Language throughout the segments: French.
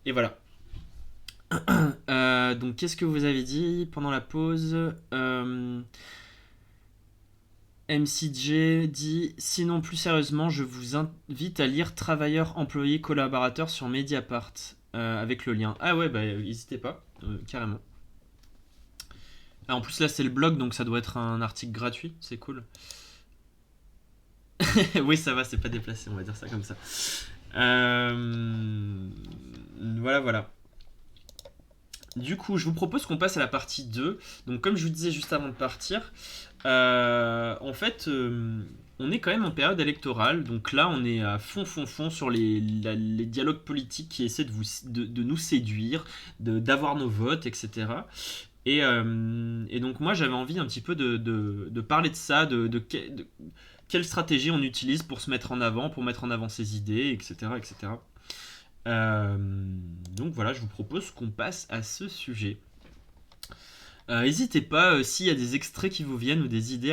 Et voilà. Donc, qu'est-ce que vous avez dit pendant la pause? MCJ dit sinon, plus sérieusement, je vous invite à lire Travailleurs, employés, collaborateurs sur Mediapart avec le lien. Ah ouais, bah n'hésitez pas, carrément. Ah, en plus, là, c'est le blog, donc ça doit être un article gratuit, c'est cool. Oui, ça va, c'est pas déplacé, on va dire ça comme ça. Voilà, voilà. Du coup, je vous propose qu'on passe à la partie 2. Donc, comme je vous disais juste avant de partir, en fait, on est quand même en période électorale. Donc là, on est à fond, fond, fond sur les dialogues politiques qui essaient de nous séduire, d'avoir nos votes, etc. Et donc, moi, j'avais envie un petit peu de parler de ça, de quelle stratégie on utilise pour se mettre en avant, pour mettre en avant ses idées, etc. etc. Euh, donc voilà, je vous propose qu'on passe à ce sujet. N'hésitez pas, s'il y a des extraits qui vous viennent ou des idées,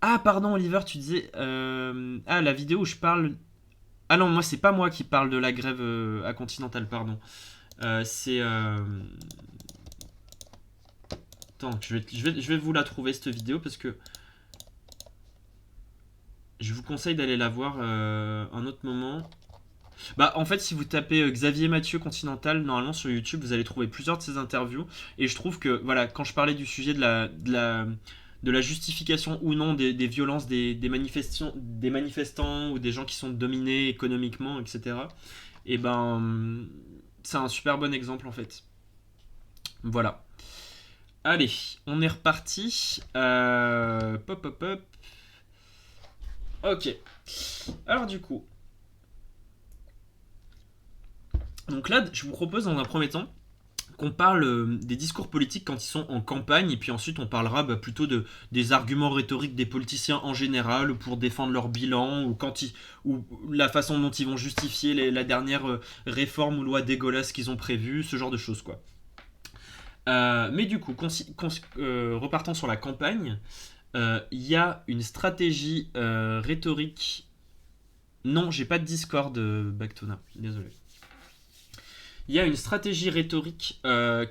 Ah, pardon, Oliver, tu disais... Ah, la vidéo où je parle... Ah non, moi, c'est pas moi qui parle de la grève à Continental, pardon. C'est... Attends, je vais vous la trouver, cette vidéo, parce que je vous conseille d'aller la voir un autre moment. Bah, en fait, si vous tapez Xavier Mathieu Continental, normalement sur YouTube, vous allez trouver plusieurs de ses interviews. Et je trouve que, voilà, quand je parlais du sujet de la justification ou non des violences des manifestants ou des gens qui sont dominés économiquement, etc., et ben, c'est un super bon exemple en fait. Voilà. Allez, on est reparti. Pop, pop, pop. Ok. Alors, du coup, donc là, je vous propose dans un premier temps qu'on parle des discours politiques quand ils sont en campagne, et puis ensuite on parlera plutôt des arguments rhétoriques des politiciens en général pour défendre leur bilan, ou la façon dont ils vont justifier la dernière réforme ou loi dégueulasse qu'ils ont prévue, ce genre de choses quoi. Mais du coup, repartant sur la campagne, il y a une stratégie rhétorique. Non, j'ai pas de Discord, Bactona, désolé. Il y a une stratégie rhétorique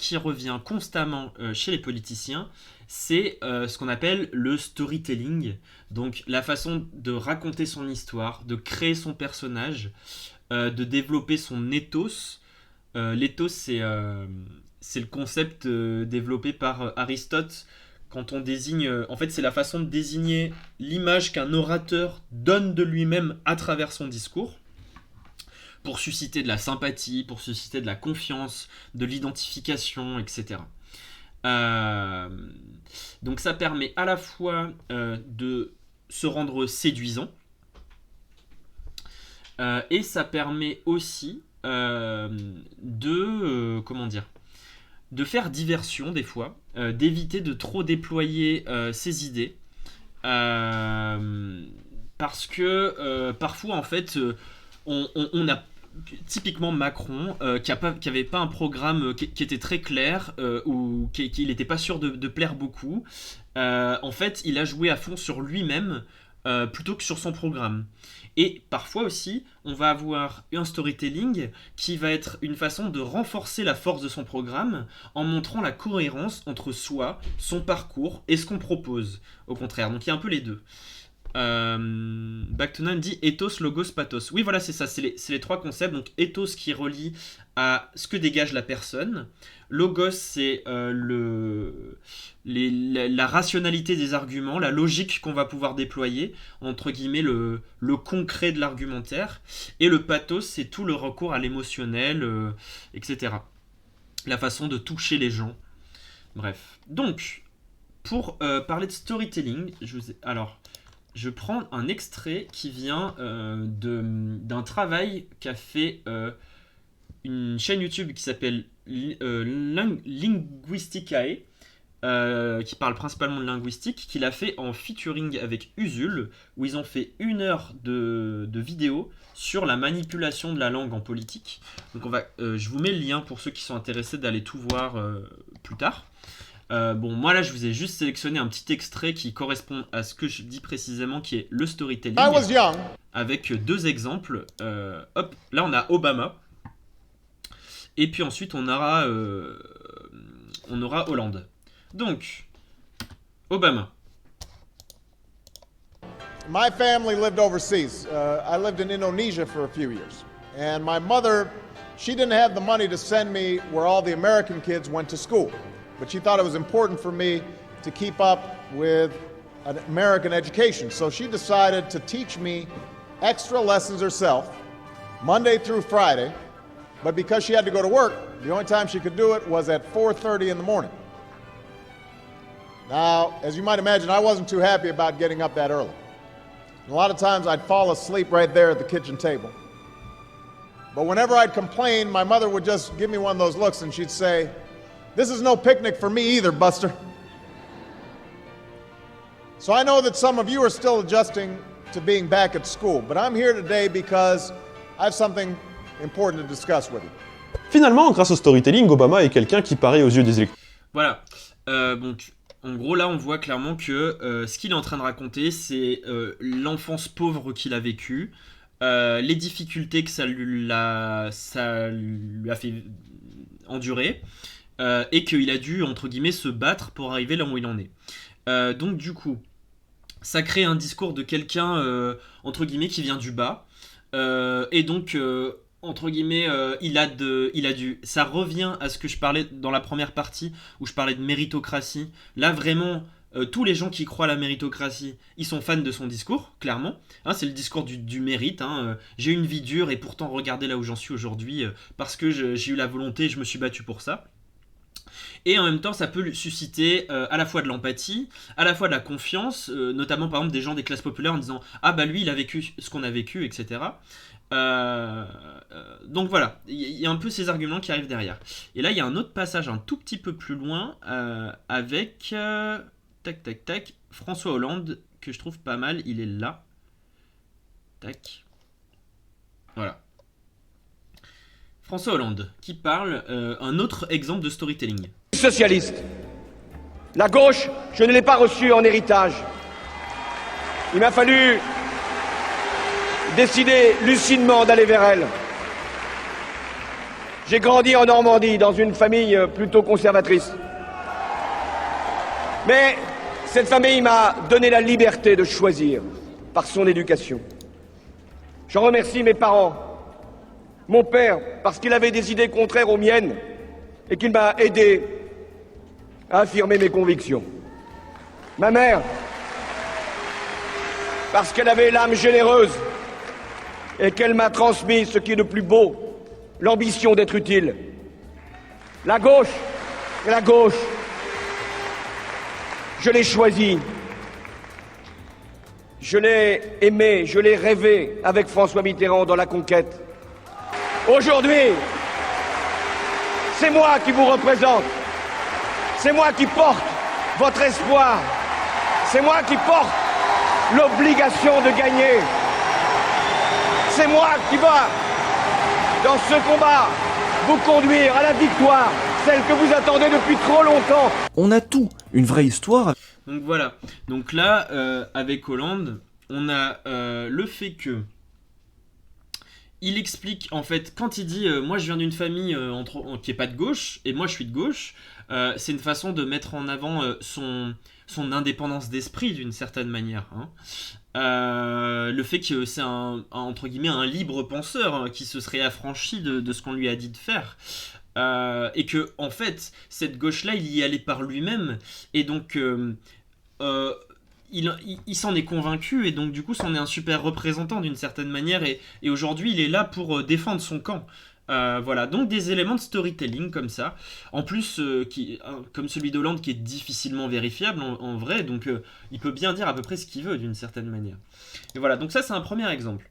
qui revient constamment chez les politiciens, c'est ce qu'on appelle le storytelling, donc la façon de raconter son histoire, de créer son personnage, de développer son ethos. L'ethos, c'est le concept développé par Aristote quand on désigne... en fait, c'est la façon de désigner l'image qu'un orateur donne de lui-même à travers son discours pour susciter de la sympathie, pour susciter de la confiance, de l'identification, etc. Euh, donc ça permet à la fois de se rendre séduisant, et ça permet aussi comment dire, de faire diversion des fois, d'éviter de trop déployer ses idées, euh, parce que parfois en fait on a typiquement Macron qui avait pas un programme qui était très clair, ou qui n'était pas sûr de plaire beaucoup. En fait, il a joué à fond sur lui-même plutôt que sur son programme. Et parfois aussi, on va avoir un storytelling qui va être une façon de renforcer la force de son programme en montrant la cohérence entre soi, son parcours et ce qu'on propose. Au contraire, donc il y a un peu les deux. Bactonan dit ethos, logos, pathos. Oui, voilà, c'est ça, c'est les trois concepts. Donc, ethos qui relie à ce que dégage la personne. Logos, c'est la rationalité des arguments, la logique qu'on va pouvoir déployer, entre guillemets, le concret de l'argumentaire. Et le pathos, c'est tout le recours à l'émotionnel, etc. La façon de toucher les gens. Bref. Donc, pour parler de storytelling, alors, je prends un extrait qui vient d'un travail qu'a fait une chaîne YouTube qui s'appelle Linguisticae, qui parle principalement de linguistique, qu'il a fait en featuring avec Usul, où ils ont fait 1 heure de vidéo sur la manipulation de la langue en politique. Donc je vous mets le lien pour ceux qui sont intéressés d'aller tout voir plus tard. Bon, moi là, je vous ai juste sélectionné un petit extrait qui correspond à ce que je dis précisément, qui est le storytelling, avec 2 exemples. Hop, là on a Obama. Et puis ensuite, on aura Hollande. Donc, Obama. My family lived overseas. I lived in Indonesia for a few years. And my mother, she didn't have the money to send me where all the American kids went to school. But she thought it was important for me to keep up with an American education. So she decided to teach me extra lessons herself, Monday through Friday. But because she had to go to work, the only time she could do it was at 4:30 in the morning. Now, as you might imagine, I wasn't too happy about getting up that early. And a lot of times I'd fall asleep right there at the kitchen table. But whenever I'd complain, my mother would just give me one of those looks and she'd say, "This is no picnic for me either, Buster." So I know that some of you are still adjusting to being back at school, but I'm here today because I have something important to discuss with you. Finalement, grâce au storytelling, Obama est quelqu'un qui paraît aux yeux des électeurs. Voilà. Donc, en gros, là, on voit clairement que ce qu'il est en train de raconter, c'est l'enfance pauvre qu'il a vécue, les difficultés que ça lui a fait endurer, et qu'il a dû, entre guillemets, se battre pour arriver là où il en est. Donc, du coup, ça crée un discours de quelqu'un, entre guillemets, qui vient du bas, et donc... entre guillemets, ça revient à ce que je parlais dans la première partie où je parlais de méritocratie. Là vraiment, tous les gens qui croient à la méritocratie, ils sont fans de son discours, clairement. Hein, c'est le discours du mérite. Hein. J'ai une vie dure et pourtant regardez là où j'en suis aujourd'hui parce que j'ai eu la volonté, je me suis battu pour ça. Et en même temps, ça peut susciter à la fois de l'empathie, à la fois de la confiance, notamment par exemple des gens des classes populaires en disant « Ah bah lui, il a vécu ce qu'on a vécu, etc. » Donc voilà, il y a un peu ces arguments qui arrivent derrière. Et là, il y a un autre passage un tout petit peu plus loin avec François Hollande que je trouve pas mal. Il est là. Tac. Voilà. François Hollande qui parle un autre exemple de storytelling. Socialiste. La gauche, je ne l'ai pas reçue en héritage. Il m'a fallu décider lucidement d'aller vers elle. J'ai grandi en Normandie dans une famille plutôt conservatrice. Mais cette famille m'a donné la liberté de choisir par son éducation. J'en remercie mes parents. Mon père, parce qu'il avait des idées contraires aux miennes et qu'il m'a aidé à affirmer mes convictions. Ma mère, parce qu'elle avait l'âme généreuse et qu'elle m'a transmis ce qui est le plus beau, l'ambition d'être utile. La gauche, je l'ai choisie. Je l'ai aimée, je l'ai rêvée avec François Mitterrand dans la conquête. Aujourd'hui, c'est moi qui vous représente. C'est moi qui porte votre espoir. C'est moi qui porte l'obligation de gagner. C'est moi qui va, dans ce combat, vous conduire à la victoire, celle que vous attendez depuis trop longtemps. On a tout, une vraie histoire. Donc voilà, donc là, avec Hollande, on a le fait que il explique, en fait, quand il dit moi je viens d'une famille qui est pas de gauche, et moi je suis de gauche, c'est une façon de mettre en avant son indépendance d'esprit d'une certaine manière. Hein. Le fait que c'est entre guillemets un libre penseur hein, qui se serait affranchi de ce qu'on lui a dit de faire. Et que en fait cette gauche là il y allait par lui-même et donc il s'en est convaincu et donc du coup c'en est un super représentant d'une certaine manière et aujourd'hui il est là pour défendre son camp. Voilà, donc des éléments de storytelling comme ça, en plus comme celui d'Hollande qui est difficilement vérifiable en vrai, donc il peut bien dire à peu près ce qu'il veut d'une certaine manière. Et voilà, donc ça c'est un premier exemple.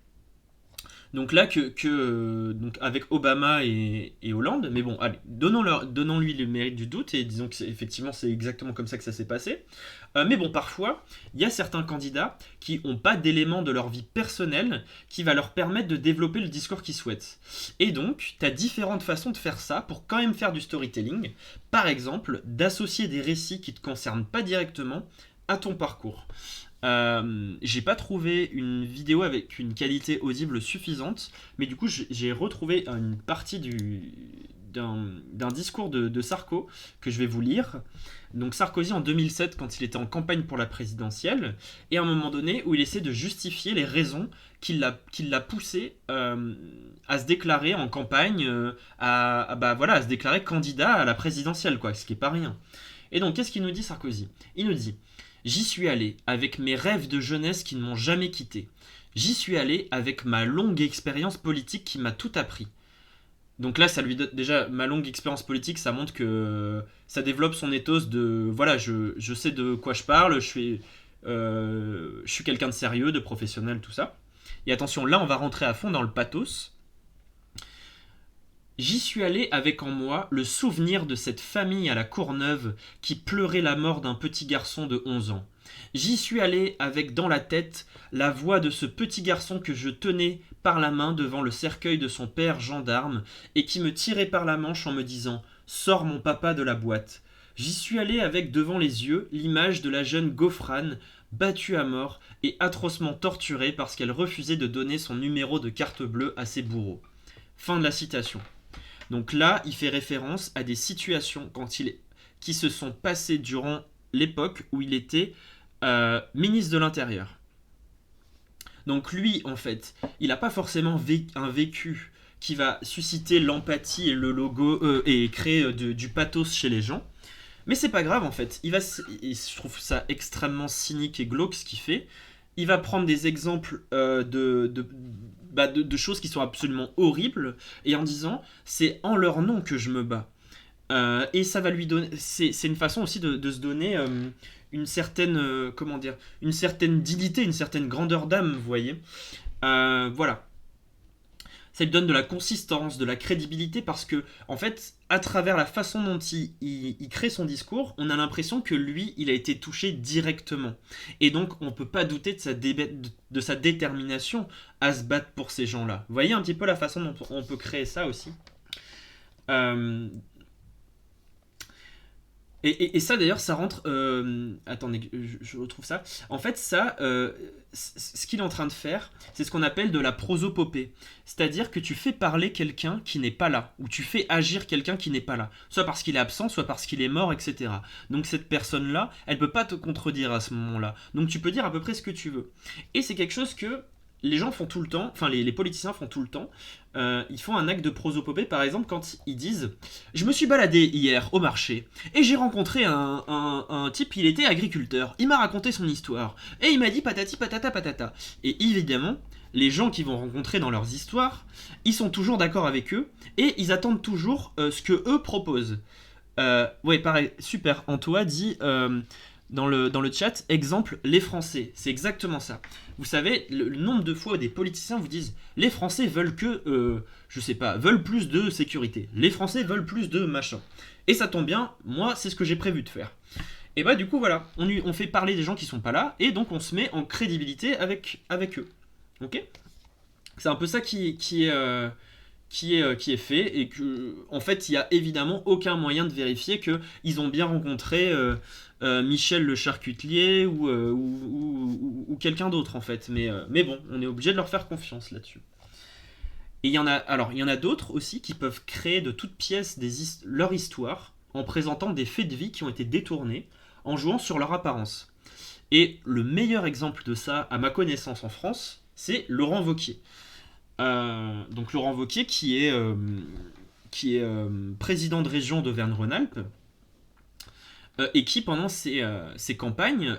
Donc là donc avec Obama et Hollande, mais bon, allez, donnons-lui le mérite du doute et disons que effectivement c'est exactement comme ça que ça s'est passé. Mais bon, parfois, il y a certains candidats qui n'ont pas d'éléments de leur vie personnelle qui va leur permettre de développer le discours qu'ils souhaitent. Et donc, tu as différentes façons de faire ça pour quand même faire du storytelling. Par exemple, d'associer des récits qui ne te concernent pas directement à ton parcours. J'ai pas trouvé une vidéo avec une qualité audible suffisante, mais du coup j'ai retrouvé une partie d'un discours de Sarko que je vais vous lire. Donc Sarkozy en 2007 quand il était en campagne pour la présidentielle, et à un moment donné où il essaie de justifier les raisons qui l'a poussé à se déclarer en campagne, à se déclarer candidat à la présidentielle, quoi, ce qui est pas rien. Et donc qu'est-ce qu'il nous dit Sarkozy? Il nous dit: j'y suis allé avec mes rêves de jeunesse qui ne m'ont jamais quitté. J'y suis allé avec ma longue expérience politique qui m'a tout appris. Donc là, ça lui donne déjà ma longue expérience politique, ça montre que ça développe son ethos de voilà, je sais de quoi je parle, je suis quelqu'un de sérieux, de professionnel, tout ça. Et attention, là, on va rentrer à fond dans le pathos. J'y suis allé avec en moi le souvenir de cette famille à la Courneuve qui pleurait la mort d'un petit garçon de 11 ans. J'y suis allé avec dans la tête la voix de ce petit garçon que je tenais par la main devant le cercueil de son père gendarme et qui me tirait par la manche en me disant « Sors mon papa de la boîte ». J'y suis allé avec devant les yeux l'image de la jeune Gofrane battue à mort et atrocement torturée parce qu'elle refusait de donner son numéro de carte bleue à ses bourreaux. Fin de la citation. Donc là, il fait référence à des situations qui se sont passées durant l'époque où il était ministre de l'Intérieur. Donc lui, en fait, il n'a pas forcément un vécu qui va susciter l'empathie et le logo et créer du pathos chez les gens. Mais c'est pas grave en fait. Et je trouve ça extrêmement cynique et glauque ce qu'il fait. Il va prendre des exemples de choses qui sont absolument horribles et en disant c'est en leur nom que je me bats. Et ça va lui donner. C'est une façon aussi de se donner une certaine une certaine dignité, une certaine grandeur d'âme, vous voyez. Voilà. Ça lui donne de la consistance, de la crédibilité parce que, en fait, à travers la façon dont il crée son discours, on a l'impression que lui, il a été touché directement. Et donc, on ne peut pas douter de sa détermination à se battre pour ces gens-là. Vous voyez un petit peu la façon dont on peut créer ça aussi. Et ça d'ailleurs, ça rentre... attendez, je retrouve ça. En fait, ça, ce qu'il est en train de faire, c'est ce qu'on appelle de la prosopopée. C'est-à-dire que tu fais parler quelqu'un qui n'est pas là, ou tu fais agir quelqu'un qui n'est pas là. Soit parce qu'il est absent, soit parce qu'il est mort, etc. Donc cette personne-là, elle ne peut pas te contredire à ce moment-là. Donc tu peux dire à peu près ce que tu veux. Et c'est quelque chose que les gens font tout le temps, enfin les politiciens font tout le temps. Ils font un acte de prosopopée, par exemple, quand ils disent « Je me suis baladé hier au marché et j'ai rencontré un type, il était agriculteur. Il m'a raconté son histoire et il m'a dit patati patata patata. » Et évidemment, les gens qu'ils vont rencontrer dans leurs histoires, ils sont toujours d'accord avec eux et ils attendent toujours ce que eux proposent. Ouais, pareil, super. Antoine dit... dans le chat, exemple, les Français. C'est exactement ça. Vous savez, le nombre de fois où des politiciens vous disent les Français veulent veulent plus de sécurité. Les Français veulent plus de machin. Et ça tombe bien, moi, c'est ce que j'ai prévu de faire. Et bah, du coup, voilà. On fait parler des gens qui sont pas là, et donc on se met en crédibilité avec eux. Ok ? C'est un peu ça qui est fait, et que, en fait, il n'y a évidemment aucun moyen de vérifier qu'ils ont bien rencontré Michel le charcutier ou quelqu'un d'autre, en fait. Mais bon, on est obligé de leur faire confiance là-dessus. Et il y en a d'autres aussi qui peuvent créer de toutes pièces leur histoire en présentant des faits de vie qui ont été détournés, en jouant sur leur apparence. Et le meilleur exemple de ça, à ma connaissance en France, c'est Laurent Wauquiez. Donc Laurent Wauquiez qui est président de région d'Auvergne-Rhône-Alpes et qui pendant ses campagnes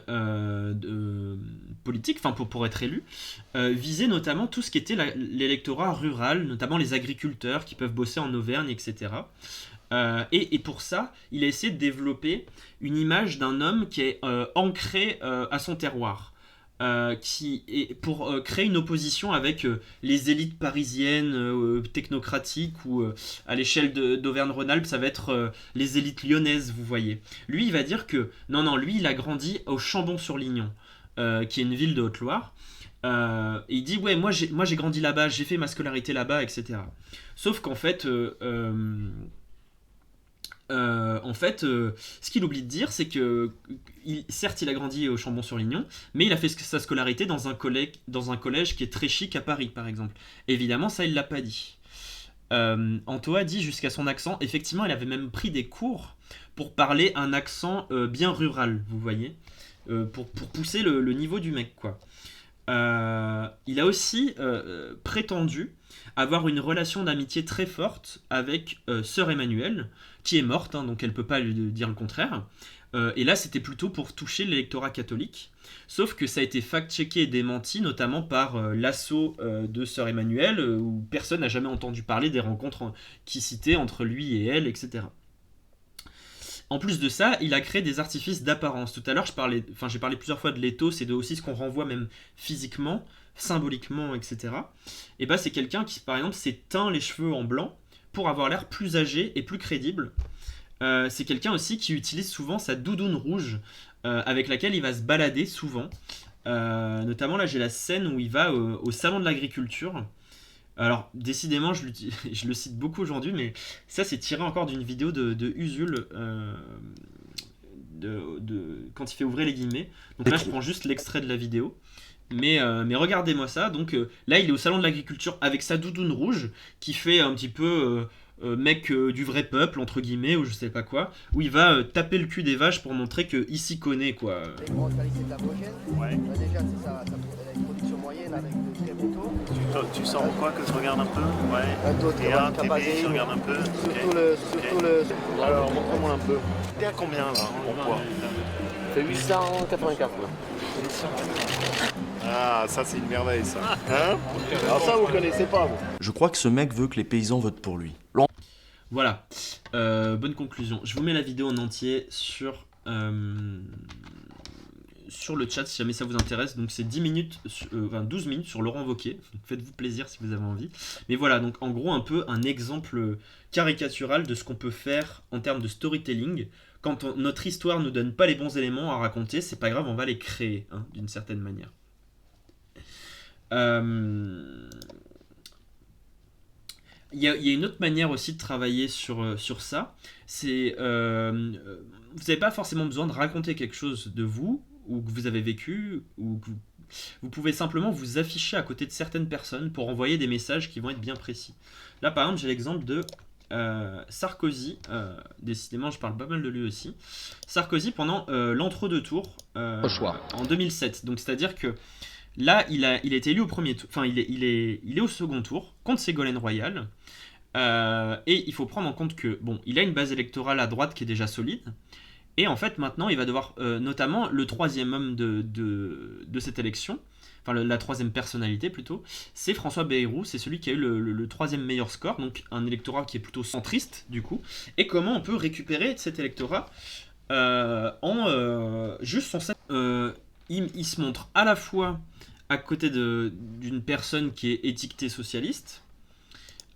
politiques, enfin pour être élu, visait notamment tout ce qui était l'électorat rural, notamment les agriculteurs qui peuvent bosser en Auvergne, etc. Et pour ça, il a essayé de développer une image d'un homme qui est ancré à son terroir. Pour créer une opposition avec les élites parisiennes technocratiques ou à l'échelle d'Auvergne-Rhône-Alpes ça va être les élites lyonnaises, vous voyez. Lui il va dire que non, lui il a grandi au Chambon-sur-Lignon qui est une ville de Haute-Loire et il dit ouais moi j'ai grandi là-bas, j'ai fait ma scolarité là-bas, etc. Sauf qu'en fait En fait, ce qu'il oublie de dire, c'est que certes, il a grandi au Chambon-sur-Lignon, mais il a fait sa scolarité dans un collège qui est très chic à Paris, par exemple. Évidemment, ça, il l'a pas dit. Antoa dit jusqu'à son accent, effectivement, il avait même pris des cours pour parler un accent bien rural, vous voyez, pour pousser le niveau du mec, quoi. Il a aussi prétendu avoir une relation d'amitié très forte avec sœur Emmanuelle, qui est morte, hein, donc elle peut pas lui dire le contraire. Et là, c'était plutôt pour toucher l'électorat catholique. Sauf que ça a été fact-checké et démenti, notamment par l'assaut de sœur Emmanuelle, où personne n'a jamais entendu parler des rencontres qui citaient entre lui et elle, etc. En plus de ça, il a créé des artifices d'apparence. Tout à l'heure, j'ai parlé plusieurs fois de l'éthos et de aussi ce qu'on renvoie même physiquement, symboliquement, etc. Et bah, c'est quelqu'un qui, par exemple, s'est teint les cheveux en blanc pour avoir l'air plus âgé et plus crédible. C'est quelqu'un aussi qui utilise souvent sa doudoune rouge avec laquelle il va se balader souvent. Notamment, là, j'ai la scène où il va au salon de l'agriculture. Alors, décidément, je le cite beaucoup aujourd'hui, mais ça, c'est tiré encore d'une vidéo de Usul quand il fait ouvrir les guillemets. Donc là, je prends juste l'extrait de la vidéo. Mais regardez-moi ça. Donc là, il est au salon de l'agriculture avec sa doudoune rouge qui fait un petit peu mec du vrai peuple, entre guillemets, ou je sais pas quoi, où il va taper le cul des vaches pour montrer qu'il s'y connaît, quoi. Les grosses qualités d'hydrogène, ouais. Déjà, c'est ça, elle a une production moyenne avec de très bons taux. Tu sens quoi que je regarde un peu? Ouais. Un taux de TV, je regarde un peu. Surtout le... Alors, montre-moi un peu. T'es à combien, là, en poids? C'est 884, là. Ah, ça, c'est une merveille, ça. Hein? Alors ça, vous connaissez pas, vous. Je crois que ce mec veut que les paysans votent pour lui. Voilà, bonne conclusion. Je vous mets la vidéo en entier sur le chat si jamais ça vous intéresse. Donc c'est 12 minutes sur Laurent Wauquiez. Faites-vous plaisir si vous avez envie. Mais voilà, donc en gros un peu un exemple caricatural de ce qu'on peut faire en termes de storytelling. Quand notre histoire nous donne pas les bons éléments à raconter, c'est pas grave, on va les créer, hein, d'une certaine manière. Il y a une autre manière aussi de travailler sur ça. C'est vous n'avez pas forcément besoin de raconter quelque chose de vous, ou que vous avez vécu, ou que vous pouvez simplement vous afficher à côté de certaines personnes pour envoyer des messages qui vont être bien précis. Là, par exemple, j'ai l'exemple de Sarkozy. Décidément, je parle pas mal de lui aussi. Sarkozy, pendant l'entre-deux tours, en 2007. Donc, c'est-à-dire que là, il a été élu au premier tour. Enfin, il est au second tour contre Ségolène Royal. Et il faut prendre en compte que, bon, il a une base électorale à droite qui est déjà solide. Et en fait, maintenant, il va devoir, notamment, le troisième homme de cette élection, enfin la troisième personnalité plutôt, c'est François Bayrou, c'est celui qui a eu le troisième meilleur score, donc un électorat qui est plutôt centriste, du coup. Et comment on peut récupérer cet électorat en juste son... il se montre à la fois à côté d'une personne qui est étiquetée socialiste,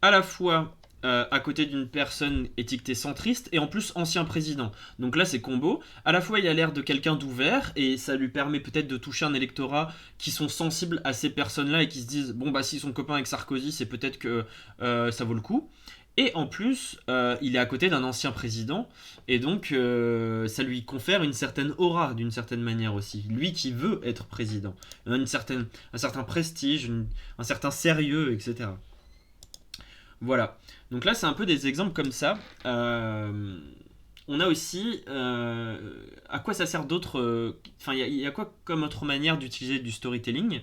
à la fois à côté d'une personne étiquetée centriste, et en plus ancien président. Donc là c'est combo. À la fois il a l'air de quelqu'un d'ouvert, et ça lui permet peut-être de toucher un électorat qui sont sensibles à ces personnes-là, et qui se disent, bon bah s'ils sont copains avec Sarkozy, c'est peut-être que ça vaut le coup. Et en plus, il est à côté d'un ancien président, et donc ça lui confère une certaine aura, d'une certaine manière aussi. Lui qui veut être président, un certain prestige, un certain sérieux, etc. Voilà. Donc là, c'est un peu des exemples comme ça. On a aussi... à quoi ça sert d'autres... Enfin, il y a quoi comme autre manière d'utiliser du storytelling?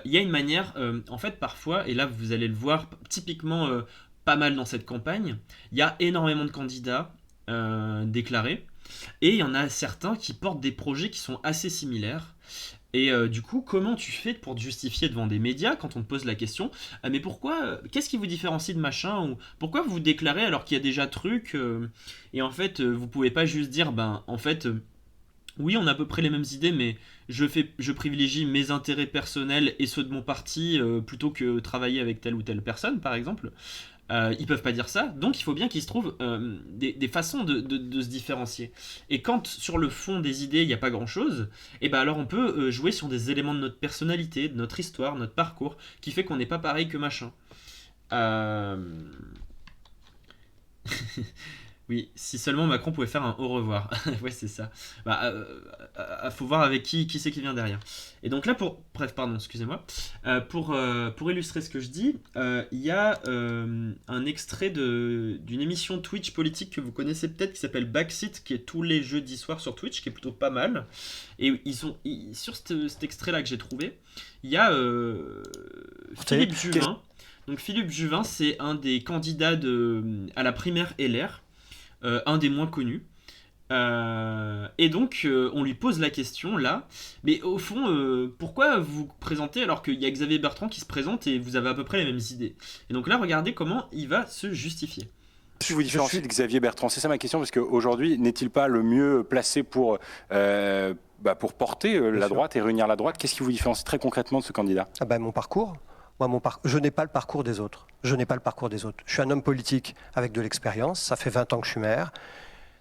Il y a une manière... en fait, parfois, et là, vous allez le voir typiquement... pas mal dans cette campagne, il y a énormément de candidats déclarés, et il y en a certains qui portent des projets qui sont assez similaires. Et du coup, comment tu fais pour te justifier devant des médias quand on te pose la question mais pourquoi, qu'est-ce qui vous différencie de machin, ou pourquoi vous vous déclarez alors qu'il y a déjà truc et en fait, vous pouvez pas juste dire, en fait, oui, on a à peu près les mêmes idées, mais je privilégie mes intérêts personnels et ceux de mon parti plutôt que travailler avec telle ou telle personne, par exemple. Ils peuvent pas dire ça, donc il faut bien qu'ils se trouvent des façons de se différencier. Et quand sur le fond des idées il n'y a pas grand chose, et ben alors on peut jouer sur des éléments de notre personnalité, de notre histoire, notre parcours, qui fait qu'on n'est pas pareil que machin. Oui, si seulement Macron pouvait faire un au revoir. Ouais, c'est ça. Bah, faut voir avec qui c'est qui vient derrière. Et donc là, bref, pardon, excusez-moi. Pour illustrer ce que je dis, il y a un extrait d'une émission Twitch politique que vous connaissez peut-être qui s'appelle Backseat, qui est tous les jeudis soirs sur Twitch, qui est plutôt pas mal. Et sur cet extrait-là que j'ai trouvé, il y a Philippe Juvin. Donc Philippe Juvin, c'est un des candidats à la primaire LR. Un des moins connus. Et donc, on lui pose la question là, mais au fond, pourquoi vous présentez alors qu'il y a Xavier Bertrand qui se présente et vous avez à peu près les mêmes idées? Et donc là, regardez comment il va se justifier. Je vous différencie de Xavier Bertrand, c'est ça ma question, parce qu'aujourd'hui, n'est-il pas le mieux placé pour porter la droite et réunir la droite? Qu'est-ce qui vous différencie très concrètement de ce candidat? Mon parcours. Je n'ai pas le parcours des autres. Je suis un homme politique avec de l'expérience. Ça fait 20 ans que je suis maire.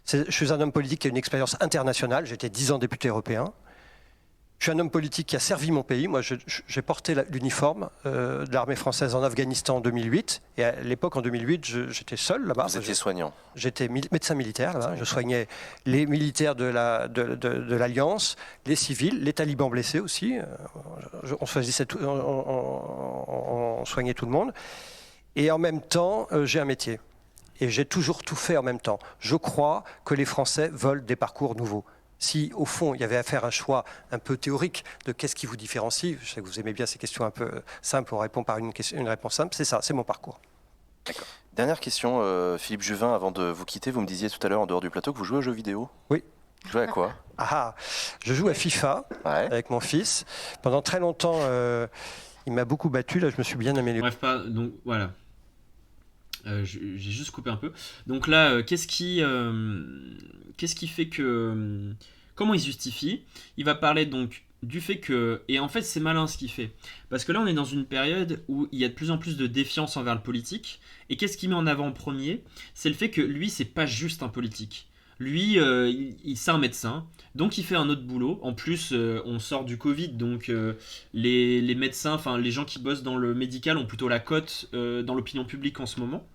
Je suis un homme politique qui a une expérience internationale. J'ai été 10 ans député européen. Je suis un homme politique qui a servi mon pays. Moi, j'ai porté l'uniforme de l'armée française en Afghanistan en 2008. Et à l'époque, en 2008, j'étais seul là-bas. Vous étiez soignant. J'étais médecin militaire là-bas. Je soignais les militaires de l'Alliance, les civils, les talibans blessés aussi. On soignait tout le monde. Et en même temps, j'ai un métier. Et j'ai toujours tout fait en même temps. Je crois que les Français veulent des parcours nouveaux. Si, au fond, il y avait à faire un choix un peu théorique de qu'est-ce qui vous différencie, je sais que vous aimez bien ces questions un peu simples, on répond par une réponse simple, c'est ça, c'est mon parcours. D'accord. Dernière question, Philippe Juvin, avant de vous quitter, vous me disiez tout à l'heure en dehors du plateau que vous jouez aux jeux vidéo. Oui. Vous jouez à quoi? Je joue à FIFA avec mon fils. Pendant très longtemps, il m'a beaucoup battu, là je me suis bien amélioré. Bref, donc voilà. J'ai juste coupé un peu. Donc là, qu'est-ce qui fait que... comment il se justifie? Il va parler donc du fait que... Et en fait, c'est malin ce qu'il fait. Parce que là, on est dans une période où il y a de plus en plus de défiance envers le politique. Et qu'est-ce qu'il met en avant en premier? C'est le fait que lui, c'est pas juste un politique. Lui, c'est un médecin, donc il fait un autre boulot. En plus, on sort du Covid, donc les médecins, enfin les gens qui bossent dans le médical ont plutôt la cote dans l'opinion publique en ce moment.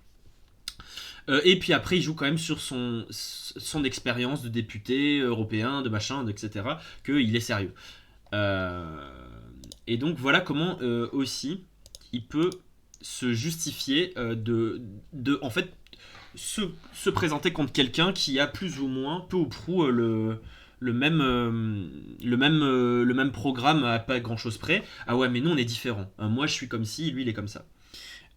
Et puis après, il joue quand même sur son expérience de député européen, de machin, etc., qu'il est sérieux. Et donc voilà comment aussi il peut se justifier en fait, se présenter contre quelqu'un qui a plus ou moins, peu ou prou, le même programme à pas grand chose près. Ah ouais, mais nous on est différents. Moi je suis comme ci, lui il est comme ça.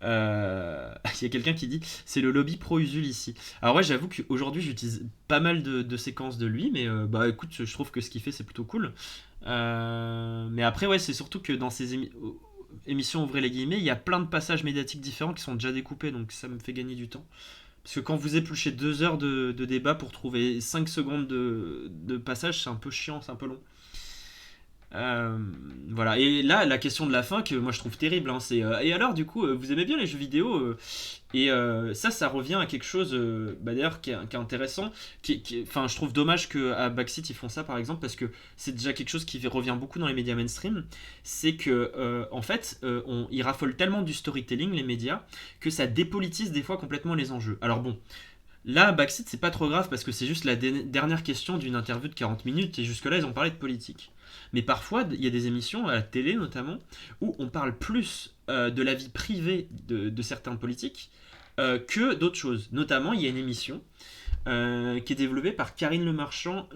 Il y a quelqu'un qui dit c'est le lobby pro-Usul ici. Alors ouais, j'avoue qu'aujourd'hui j'utilise pas mal de séquences de lui, mais écoute, je trouve que ce qu'il fait c'est plutôt cool. Mais après ouais, c'est surtout que dans ces émissions, ouvrez les guillemets, il y a plein de passages médiatiques différents qui sont déjà découpés, donc ça me fait gagner du temps. Parce que quand vous épluchez 2 heures de débat pour trouver 5 secondes de passage, c'est un peu chiant, c'est un peu long. Voilà. Et là, la question de la fin que moi je trouve terrible, hein, c'est et alors du coup, vous aimez bien les jeux vidéo et ça revient à quelque chose d'ailleurs qui est intéressant. Enfin, je trouve dommage qu'à Backseat ils font ça par exemple, parce que c'est déjà quelque chose qui revient beaucoup dans les médias mainstream. C'est que en fait, ils raffolent tellement du storytelling, les médias, que ça dépolitise des fois complètement les enjeux. Alors bon. Là, Backseat, c'est pas trop grave parce que c'est juste la dernière question d'une interview de 40 minutes et jusque-là, ils ont parlé de politique. Mais parfois, il y a des émissions, à la télé notamment, où on parle plus de la vie privée de certains politiques que d'autres choses. Notamment, il y a une émission qui est développée par Karine Le Marchand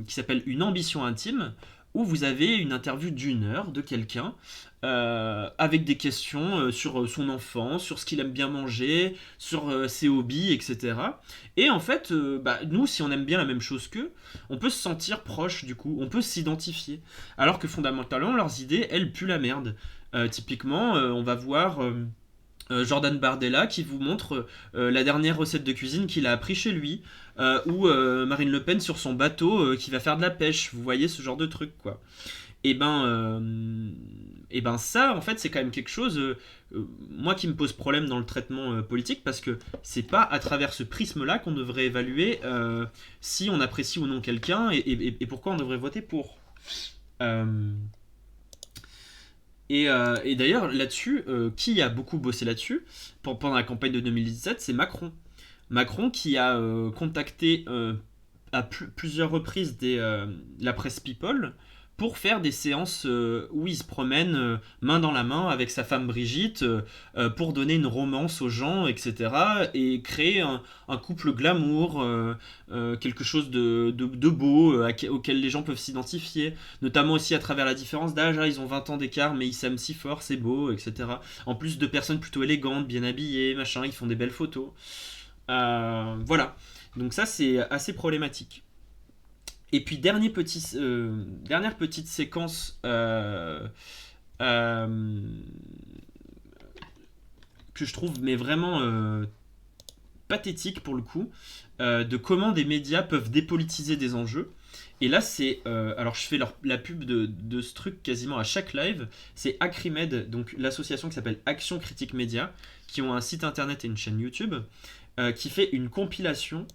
qui s'appelle Une ambition intime, où vous avez une interview d'1 heure de quelqu'un avec des questions sur son enfance, sur ce qu'il aime bien manger, sur ses hobbies, etc. Et en fait, nous, si on aime bien la même chose qu'eux, on peut se sentir proche du coup, on peut s'identifier. Alors que fondamentalement, leurs idées, elles puent la merde. Typiquement, on va voir... Jordan Bardella qui vous montre la dernière recette de cuisine qu'il a appris chez lui, ou Marine Le Pen sur son bateau qui va faire de la pêche, vous voyez ce genre de truc quoi. Et ça en fait c'est quand même quelque chose moi qui me pose problème dans le traitement politique, parce que c'est pas à travers ce prisme là qu'on devrait évaluer si on apprécie ou non quelqu'un et pourquoi on devrait voter pour. Et d'ailleurs, là-dessus, qui a beaucoup bossé là-dessus pendant la campagne de 2017, c'est Macron. Macron qui a contacté à plusieurs reprises la presse People pour faire des séances où il se promène main dans la main avec sa femme Brigitte pour donner une romance aux gens, etc. Et créer un couple glamour, quelque chose de beau auquel les gens peuvent s'identifier, notamment aussi à travers la différence d'âge. Ils ont 20 ans d'écart mais ils s'aiment si fort, c'est beau, etc. En plus de personnes plutôt élégantes, bien habillées, machin, ils font des belles photos. Voilà, donc ça c'est assez problématique. Et puis dernière petite séquence que je trouve mais vraiment pathétique pour le coup, de comment des médias peuvent dépolitiser des enjeux. Et là c'est, alors je fais la pub de ce truc quasiment à chaque live, c'est Acrimed, donc l'association qui s'appelle Action Critique Média, qui ont un site internet et une chaîne YouTube, qui fait une compilation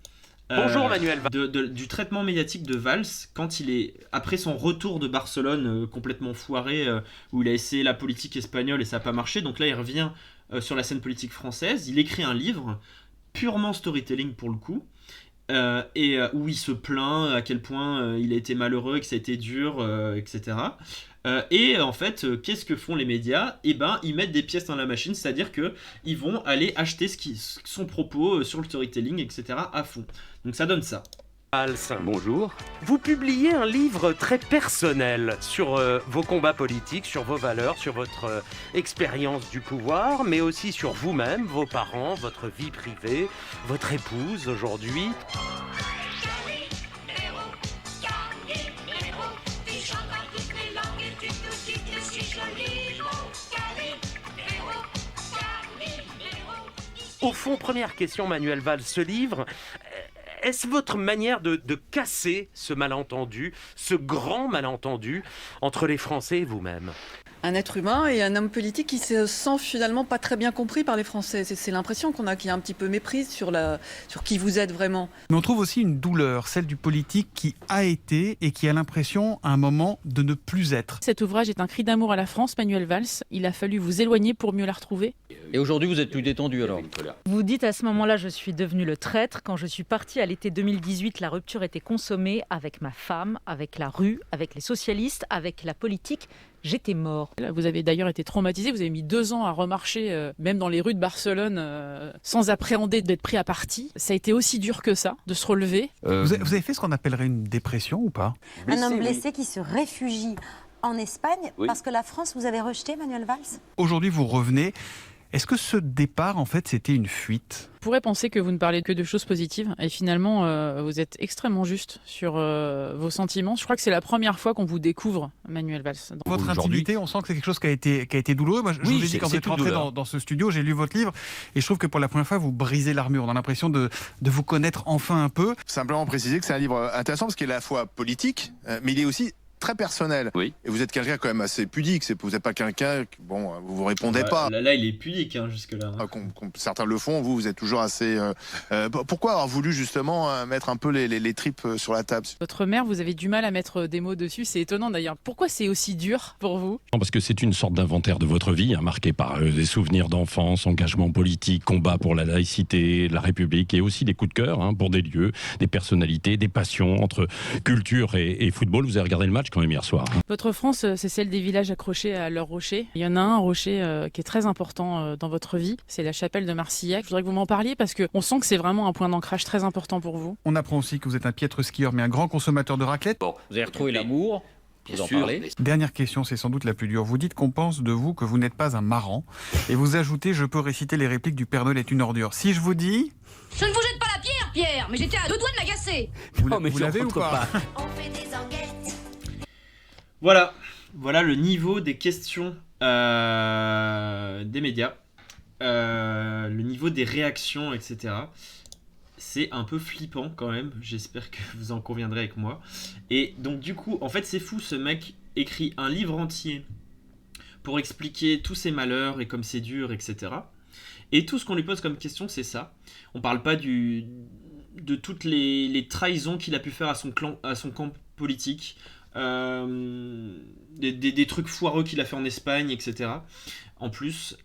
Bonjour Manuel du traitement médiatique de Valls quand il est après son retour de Barcelone complètement foiré, où il a essayé la politique espagnole et ça n'a pas marché. Donc là il revient sur la scène politique française, il écrit un livre purement storytelling pour le coup, où il se plaint à quel point il a été malheureux, que ça a été dur, etc. Et en fait, qu'est-ce que font les médias ? Eh ben, ils mettent des pièces dans la machine, c'est-à-dire que ils vont aller acheter son propos sur le storytelling, etc. à fond. Donc ça donne ça. Bonjour. Vous publiez un livre très personnel sur vos combats politiques, sur vos valeurs, sur votre expérience du pouvoir, mais aussi sur vous-même, vos parents, votre vie privée, votre épouse aujourd'hui. Au fond, première question, Manuel Valls, ce livre, est-ce votre manière de casser ce malentendu, ce grand malentendu entre les Français et vous-même ? Un être humain et un homme politique qui se sent finalement pas très bien compris par les Français. C'est l'impression qu'on a, qu'il y a un petit peu méprise sur qui vous êtes vraiment. Mais on trouve aussi une douleur, celle du politique qui a été et qui a l'impression à un moment de ne plus être. Cet ouvrage est un cri d'amour à la France, Manuel Valls. Il a fallu vous éloigner pour mieux la retrouver. Et aujourd'hui, vous êtes plus détendu alors ? Vous dites à ce moment-là, je suis devenu le traître. Quand je suis partie à l'été 2018, la rupture était consommée avec ma femme, avec la rue, avec les socialistes, avec la politique. J'étais mort. Là, vous avez d'ailleurs été traumatisé, vous avez mis 2 ans à remarcher, même dans les rues de Barcelone, sans appréhender d'être pris à partie. Ça a été aussi dur que ça, de se relever. Vous avez fait ce qu'on appellerait une dépression ou pas ? Un homme blessé qui se réfugie en Espagne parce que la France vous avait rejeté, Manuel Valls ? Aujourd'hui, vous revenez. Est-ce que ce départ, en fait, c'était une fuite ? On pourrait penser que vous ne parlez que de choses positives et finalement vous êtes extrêmement juste sur vos sentiments. Je crois que c'est la première fois qu'on vous découvre, Manuel Valls. Votre intimité, on sent que c'est quelque chose qui a été douloureux. Moi, je vous ai dit quand vous êtes rentré dans ce studio, j'ai lu votre livre et je trouve que pour la première fois vous brisez l'armure. On a l'impression de vous connaître enfin un peu. Simplement préciser que c'est un livre intéressant parce qu'il est à la fois politique, mais il est aussi très personnel. Oui. Et vous êtes quelqu'un quand même assez pudique. Vous n'êtes pas quelqu'un, vous répondez pas. Là, il est pudique jusque-là. Certains le font. Vous êtes toujours assez. Pourquoi avoir voulu justement mettre un peu les tripes sur la table ? Votre mère, vous avez du mal à mettre des mots dessus. C'est étonnant d'ailleurs. Pourquoi c'est aussi dur pour vous ? Non, parce que c'est une sorte d'inventaire de votre vie, marqué par des souvenirs d'enfance, engagement politique, combat pour la laïcité, la République, et aussi des coups de cœur pour des lieux, des personnalités, des passions entre culture et football. Vous avez regardé le match quand même hier soir. Votre France, c'est celle des villages accrochés à leur rocher. Il y en a un rocher qui est très important dans votre vie, c'est la chapelle de Marcillac. Je voudrais que vous m'en parliez parce qu'on sent que c'est vraiment un point d'ancrage très important pour vous. On apprend aussi que vous êtes un piètre skieur mais un grand consommateur de raclette. Bon, vous avez retrouvé l'amour, vous en parlez. Dernière question, c'est sans doute la plus dure. Vous dites qu'on pense de vous que vous n'êtes pas un marrant et vous ajoutez « Je peux réciter les répliques du Père Noël est une ordure ». Si je vous dis... Je ne vous jette pas la pierre, Pierre, mais j'étais à 2 doigts de m'agacer. Vous l'avez ou pas ? On fait des enquêtes. Voilà le niveau des questions des médias, le niveau des réactions, etc. C'est un peu flippant quand même, j'espère que vous en conviendrez avec moi. Et donc du coup, en fait c'est fou, ce mec écrit un livre entier pour expliquer tous ses malheurs et comme c'est dur, etc. Et tout ce qu'on lui pose comme question, c'est ça. On parle pas de toutes les trahisons qu'il a pu faire à son camp politique, des trucs foireux qu'il a fait en Espagne, etc. En plus,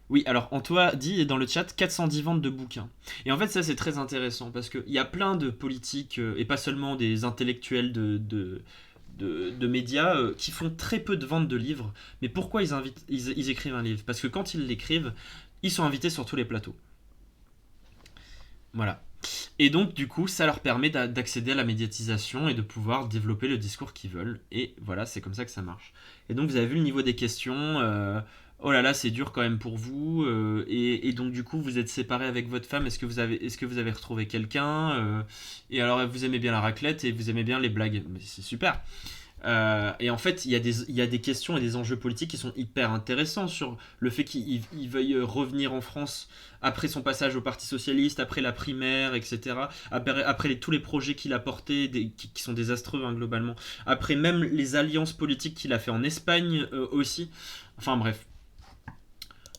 Oui, alors Antoine dit dans le chat 410 ventes de bouquins. Et en fait, ça c'est très intéressant parce qu'il y a plein de politiques, et pas seulement des intellectuels de médias, qui font très peu de ventes de livres. Mais pourquoi ils écrivent un livre? Parce que quand ils l'écrivent, ils sont invités sur tous les plateaux. Voilà. Et donc, du coup, ça leur permet d'accéder à la médiatisation et de pouvoir développer le discours qu'ils veulent. Et voilà, c'est comme ça que ça marche. Et donc, vous avez vu le niveau des questions. Oh là là, c'est dur quand même pour vous. Et donc, du coup, vous êtes séparés avec votre femme. Est-ce que vous avez retrouvé quelqu'un et alors, vous aimez bien la raclette et vous aimez bien les blagues. Mais c'est super. Et en fait, il y a des questions et des enjeux politiques qui sont hyper intéressants sur le fait qu'il veuille revenir en France après son passage au Parti Socialiste, après la primaire, etc. Après tous les projets qu'il a portés, qui sont désastreux hein, globalement. Après même les alliances politiques qu'il a fait en Espagne aussi. Enfin bref.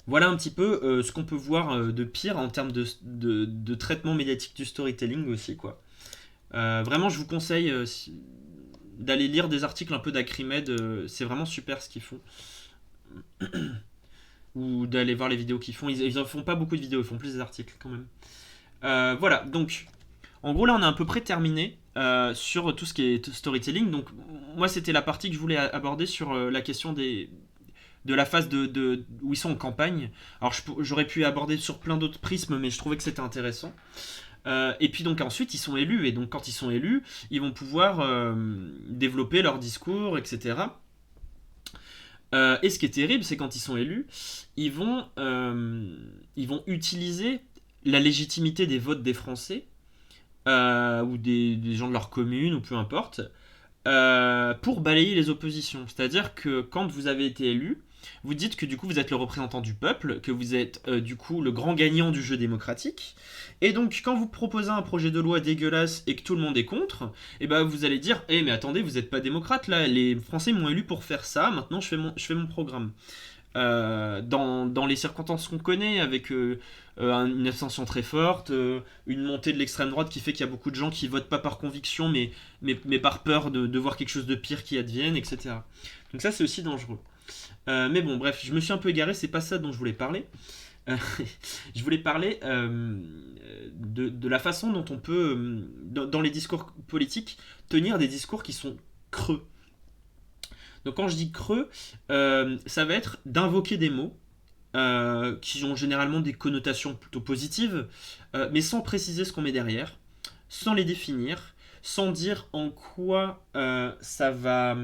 Voilà un petit peu ce qu'on peut voir de pire en termes de traitement médiatique du storytelling aussi, quoi. Vraiment, je vous conseille... d'aller lire des articles un peu d'Acrimed, c'est vraiment super ce qu'ils font. Ou d'aller voir les vidéos qu'ils font. Ils en font pas beaucoup de vidéos, ils font plus des articles quand même. Voilà, donc en gros là on est à peu près terminé sur tout ce qui est storytelling. Donc moi c'était la partie que je voulais aborder sur la question de la phase où ils sont en campagne. Alors j'aurais pu aborder sur plein d'autres prismes, mais je trouvais que c'était intéressant. Et puis donc ensuite ils sont élus, et donc quand ils sont élus ils vont pouvoir développer leur discours, etc. Et ce qui est terrible, c'est quand ils sont élus, ils vont utiliser la légitimité des votes des Français ou des gens de leur commune ou peu importe pour balayer les oppositions. C'est-à-dire que quand vous avez été élu, vous dites que du coup vous êtes le représentant du peuple, que vous êtes du coup le grand gagnant du jeu démocratique, et donc quand vous proposez un projet de loi dégueulasse et que tout le monde est contre, et ben vous allez dire mais attendez, vous n'êtes pas démocrate là, les Français m'ont élu pour faire ça, maintenant je fais mon programme. Dans les circonstances qu'on connaît, avec une abstention très forte, une montée de l'extrême droite qui fait qu'il y a beaucoup de gens qui votent pas par conviction mais par peur de voir quelque chose de pire qui advienne, etc. Donc ça c'est aussi dangereux. Mais bon, bref, je me suis un peu égaré, c'est pas ça dont je voulais parler. Je voulais parler de la façon dont on peut, dans les discours politiques, tenir des discours qui sont creux. Donc quand je dis creux, ça va être d'invoquer des mots qui ont généralement des connotations plutôt positives, mais sans préciser ce qu'on met derrière, sans les définir, sans dire en quoi ça va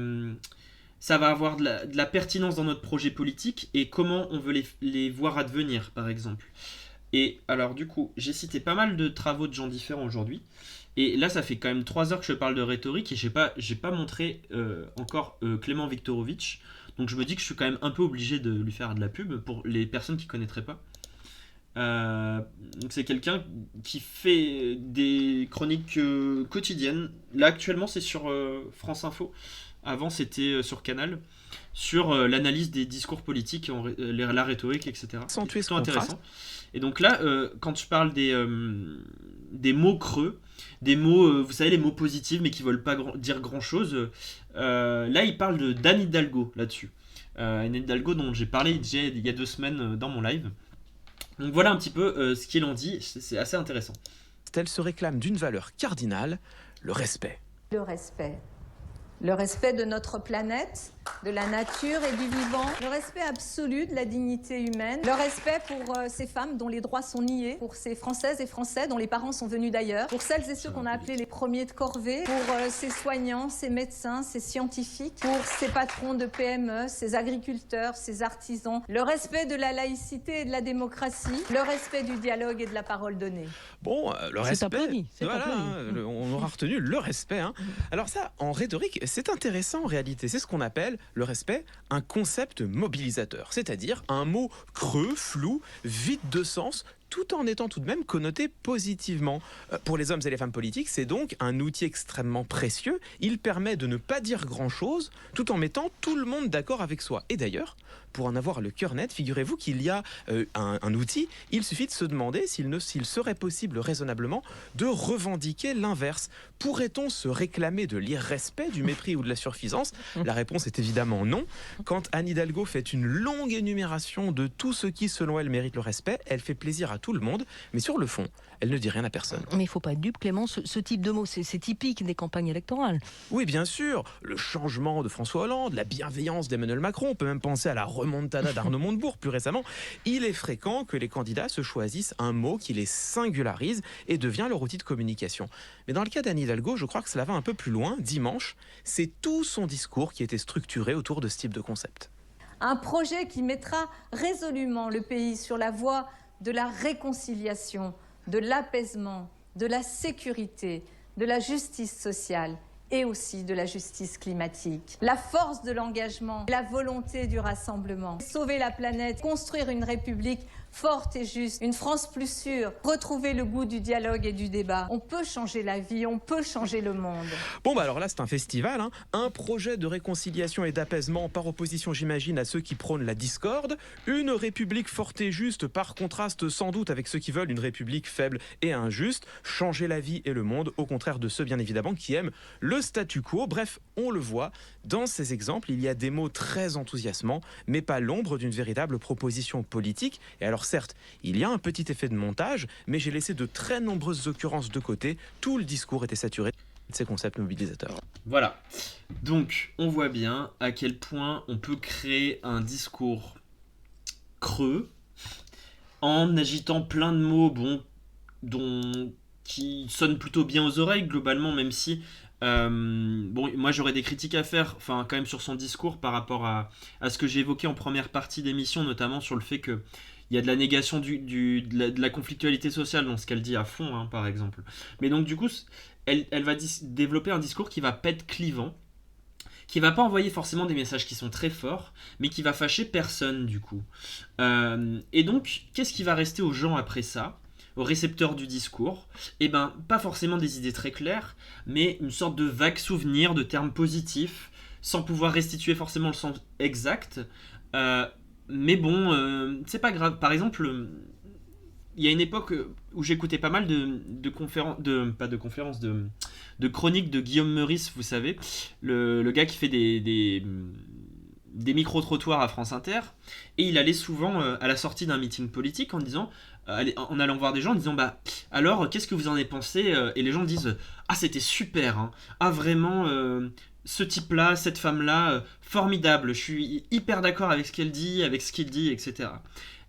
avoir de la pertinence dans notre projet politique et comment on veut les voir advenir, par exemple. Et alors du coup, j'ai cité pas mal de travaux de gens différents aujourd'hui, et là ça fait quand même 3 heures que je parle de rhétorique et j'ai pas montré encore Clément Viktorovitch, donc je me dis que je suis quand même un peu obligé de lui faire de la pub pour les personnes qui ne connaîtraient pas. Donc c'est quelqu'un qui fait des chroniques quotidiennes. Là actuellement c'est sur France Info. Avant c'était sur Canal, sur l'analyse des discours politiques, la rhétorique, etc. C'est plutôt intéressant. Et donc là, quand je parle des mots creux, des mots, vous savez, les mots positifs mais qui ne veulent pas dire grand-chose, là il parle d'Anne Hidalgo là-dessus. Anne Hidalgo dont j'ai parlé il y a 2 semaines dans mon live. Donc voilà un petit peu ce qu'il en dit, c'est assez intéressant. Elle se réclame d'une valeur cardinale, le respect. Le respect. Le respect de notre planète, de la nature et du vivant. Le respect absolu de la dignité humaine. Le respect pour ces femmes dont les droits sont niés. Pour ces Françaises et Français dont les parents sont venus d'ailleurs. Pour celles et ceux qu'on a appelés les premiers de corvée. Pour ces soignants, ces médecins, ces scientifiques. Pour ces patrons de PME, ces agriculteurs, ces artisans. Le respect de la laïcité et de la démocratie. Le respect du dialogue et de la parole donnée. Bon, le respect, c'est voilà, on aura retenu le respect. Hein. Alors ça, en rhétorique, c'est intéressant en réalité. C'est ce qu'on appelle le respect, un concept mobilisateur. C'est-à-dire un mot creux, flou, vide de sens, tout en étant tout de même connoté positivement. Pour les hommes et les femmes politiques, c'est donc un outil extrêmement précieux. Il permet de ne pas dire grand-chose tout en mettant tout le monde d'accord avec soi. Et d'ailleurs, pour en avoir le cœur net, figurez-vous qu'il y a un outil. Il suffit de se demander s'il serait possible raisonnablement de revendiquer l'inverse. Pourrait-on se réclamer de l'irrespect, du mépris ou de la suffisance? La réponse est évidemment non. Quand Anne Hidalgo fait une longue énumération de tout ce qui, selon elle, mérite le respect, elle fait plaisir à tout le monde, mais sur le fond, elle ne dit rien à personne. Mais il ne faut pas être dupe, Clément, ce type de mots, c'est typique des campagnes électorales. Oui, bien sûr. Le changement de François Hollande, la bienveillance d'Emmanuel Macron, on peut même penser à la remontada d'Arnaud Montebourg plus récemment. Il est fréquent que les candidats se choisissent un mot qui les singularise et devient leur outil de communication. Mais dans le cas d'Anne Hidalgo, je crois que cela va un peu plus loin. Dimanche, c'est tout son discours qui était structuré autour de ce type de concept. Un projet qui mettra résolument le pays sur la voie de la réconciliation, de l'apaisement, de la sécurité, de la justice sociale et aussi de la justice climatique. La force de l'engagement, la volonté du rassemblement. Sauver la planète, construire une république forte et juste, une France plus sûre, retrouver le goût du dialogue et du débat. On peut changer la vie, on peut changer le monde. Bon alors là c'est un festival, un projet de réconciliation et d'apaisement par opposition j'imagine à ceux qui prônent la discorde, une république forte et juste par contraste sans doute avec ceux qui veulent une république faible et injuste, changer la vie et le monde au contraire de ceux bien évidemment qui aiment le statu quo. Bref, on le voit, dans ces exemples il y a des mots très enthousiasmants mais pas l'ombre d'une véritable proposition politique. Et alors certes, il y a un petit effet de montage, mais j'ai laissé de très nombreuses occurrences de côté. Tout le discours était saturé de ces concepts mobilisateurs. Voilà. Donc, on voit bien à quel point on peut créer un discours creux en agitant plein de mots, qui sonnent plutôt bien aux oreilles globalement, même si moi j'aurais des critiques à faire quand même sur son discours par rapport à ce que j'ai évoqué en première partie d'émission, notamment sur le fait que il y a de la négation de la conflictualité sociale dans ce qu'elle dit à fond, par exemple. Mais donc du coup, elle va développer un discours qui va pas être clivant, qui va pas envoyer forcément des messages qui sont très forts, mais qui va fâcher personne du coup. Et donc, qu'est-ce qui va rester aux gens après ça, aux récepteurs du discours? Eh ben, pas forcément des idées très claires, mais une sorte de vague souvenir de termes positifs, sans pouvoir restituer forcément le sens exact. Mais bon, c'est pas grave. Par exemple, il y a une époque où j'écoutais pas mal de chroniques de Guillaume Meurice, vous savez, le gars qui fait des micro-trottoirs à France Inter, et il allait souvent à la sortie d'un meeting politique en allant voir des gens en disant alors qu'est-ce que vous en avez pensé, et les gens disent c'était super, vraiment ce type-là, cette femme-là, formidable, je suis hyper d'accord avec ce qu'elle dit, avec ce qu'il dit, etc.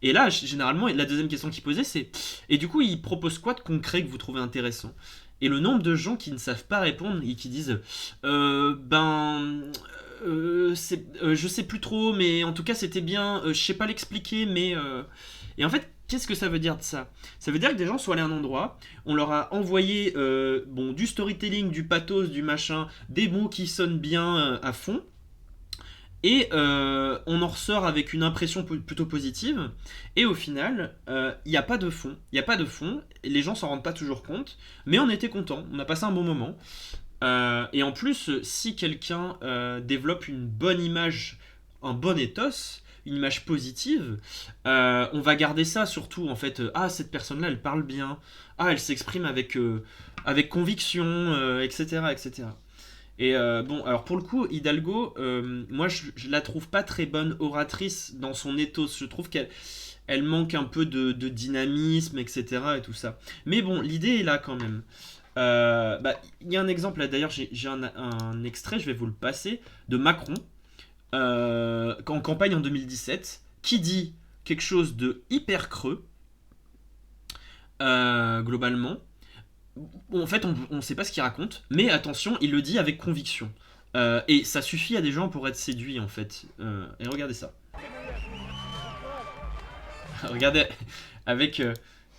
Et là, généralement, la deuxième question qu'il posait, c'est et du coup, il propose quoi de concret que vous trouvez intéressant? Et le nombre de gens qui ne savent pas répondre et qui disent je sais plus trop, mais en tout cas, c'était bien, je sais pas l'expliquer, mais... Et en fait, qu'est-ce que ça veut dire de ça? Ça veut dire que des gens sont allés à un endroit, on leur a envoyé du storytelling, du pathos, du machin, des mots qui sonnent bien à fond, et on en ressort avec une impression plutôt positive, et au final, il n'y a pas de fond. Il n'y a pas de fond, et les gens s'en rendent pas toujours compte, mais on était contents, on a passé un bon moment. Et en plus, si quelqu'un développe une bonne image, un bon ethos, une image positive, on va garder ça surtout en fait. Cette personne-là, elle parle bien. Elle s'exprime avec conviction, etc., etc. Et alors pour le coup, Hidalgo, moi je la trouve pas très bonne oratrice dans son ethos. Je trouve qu'elle manque un peu de dynamisme, etc. et tout ça. Mais bon, l'idée est là quand même. Il y a un exemple là, d'ailleurs j'ai un extrait, je vais vous le passer, de Macron en campagne en 2017, qui dit quelque chose de hyper creux, globalement. En fait, on ne sait pas ce qu'il raconte, mais attention, il le dit avec conviction. Et ça suffit à des gens pour être séduits, en fait. Et regardez ça. Regardez,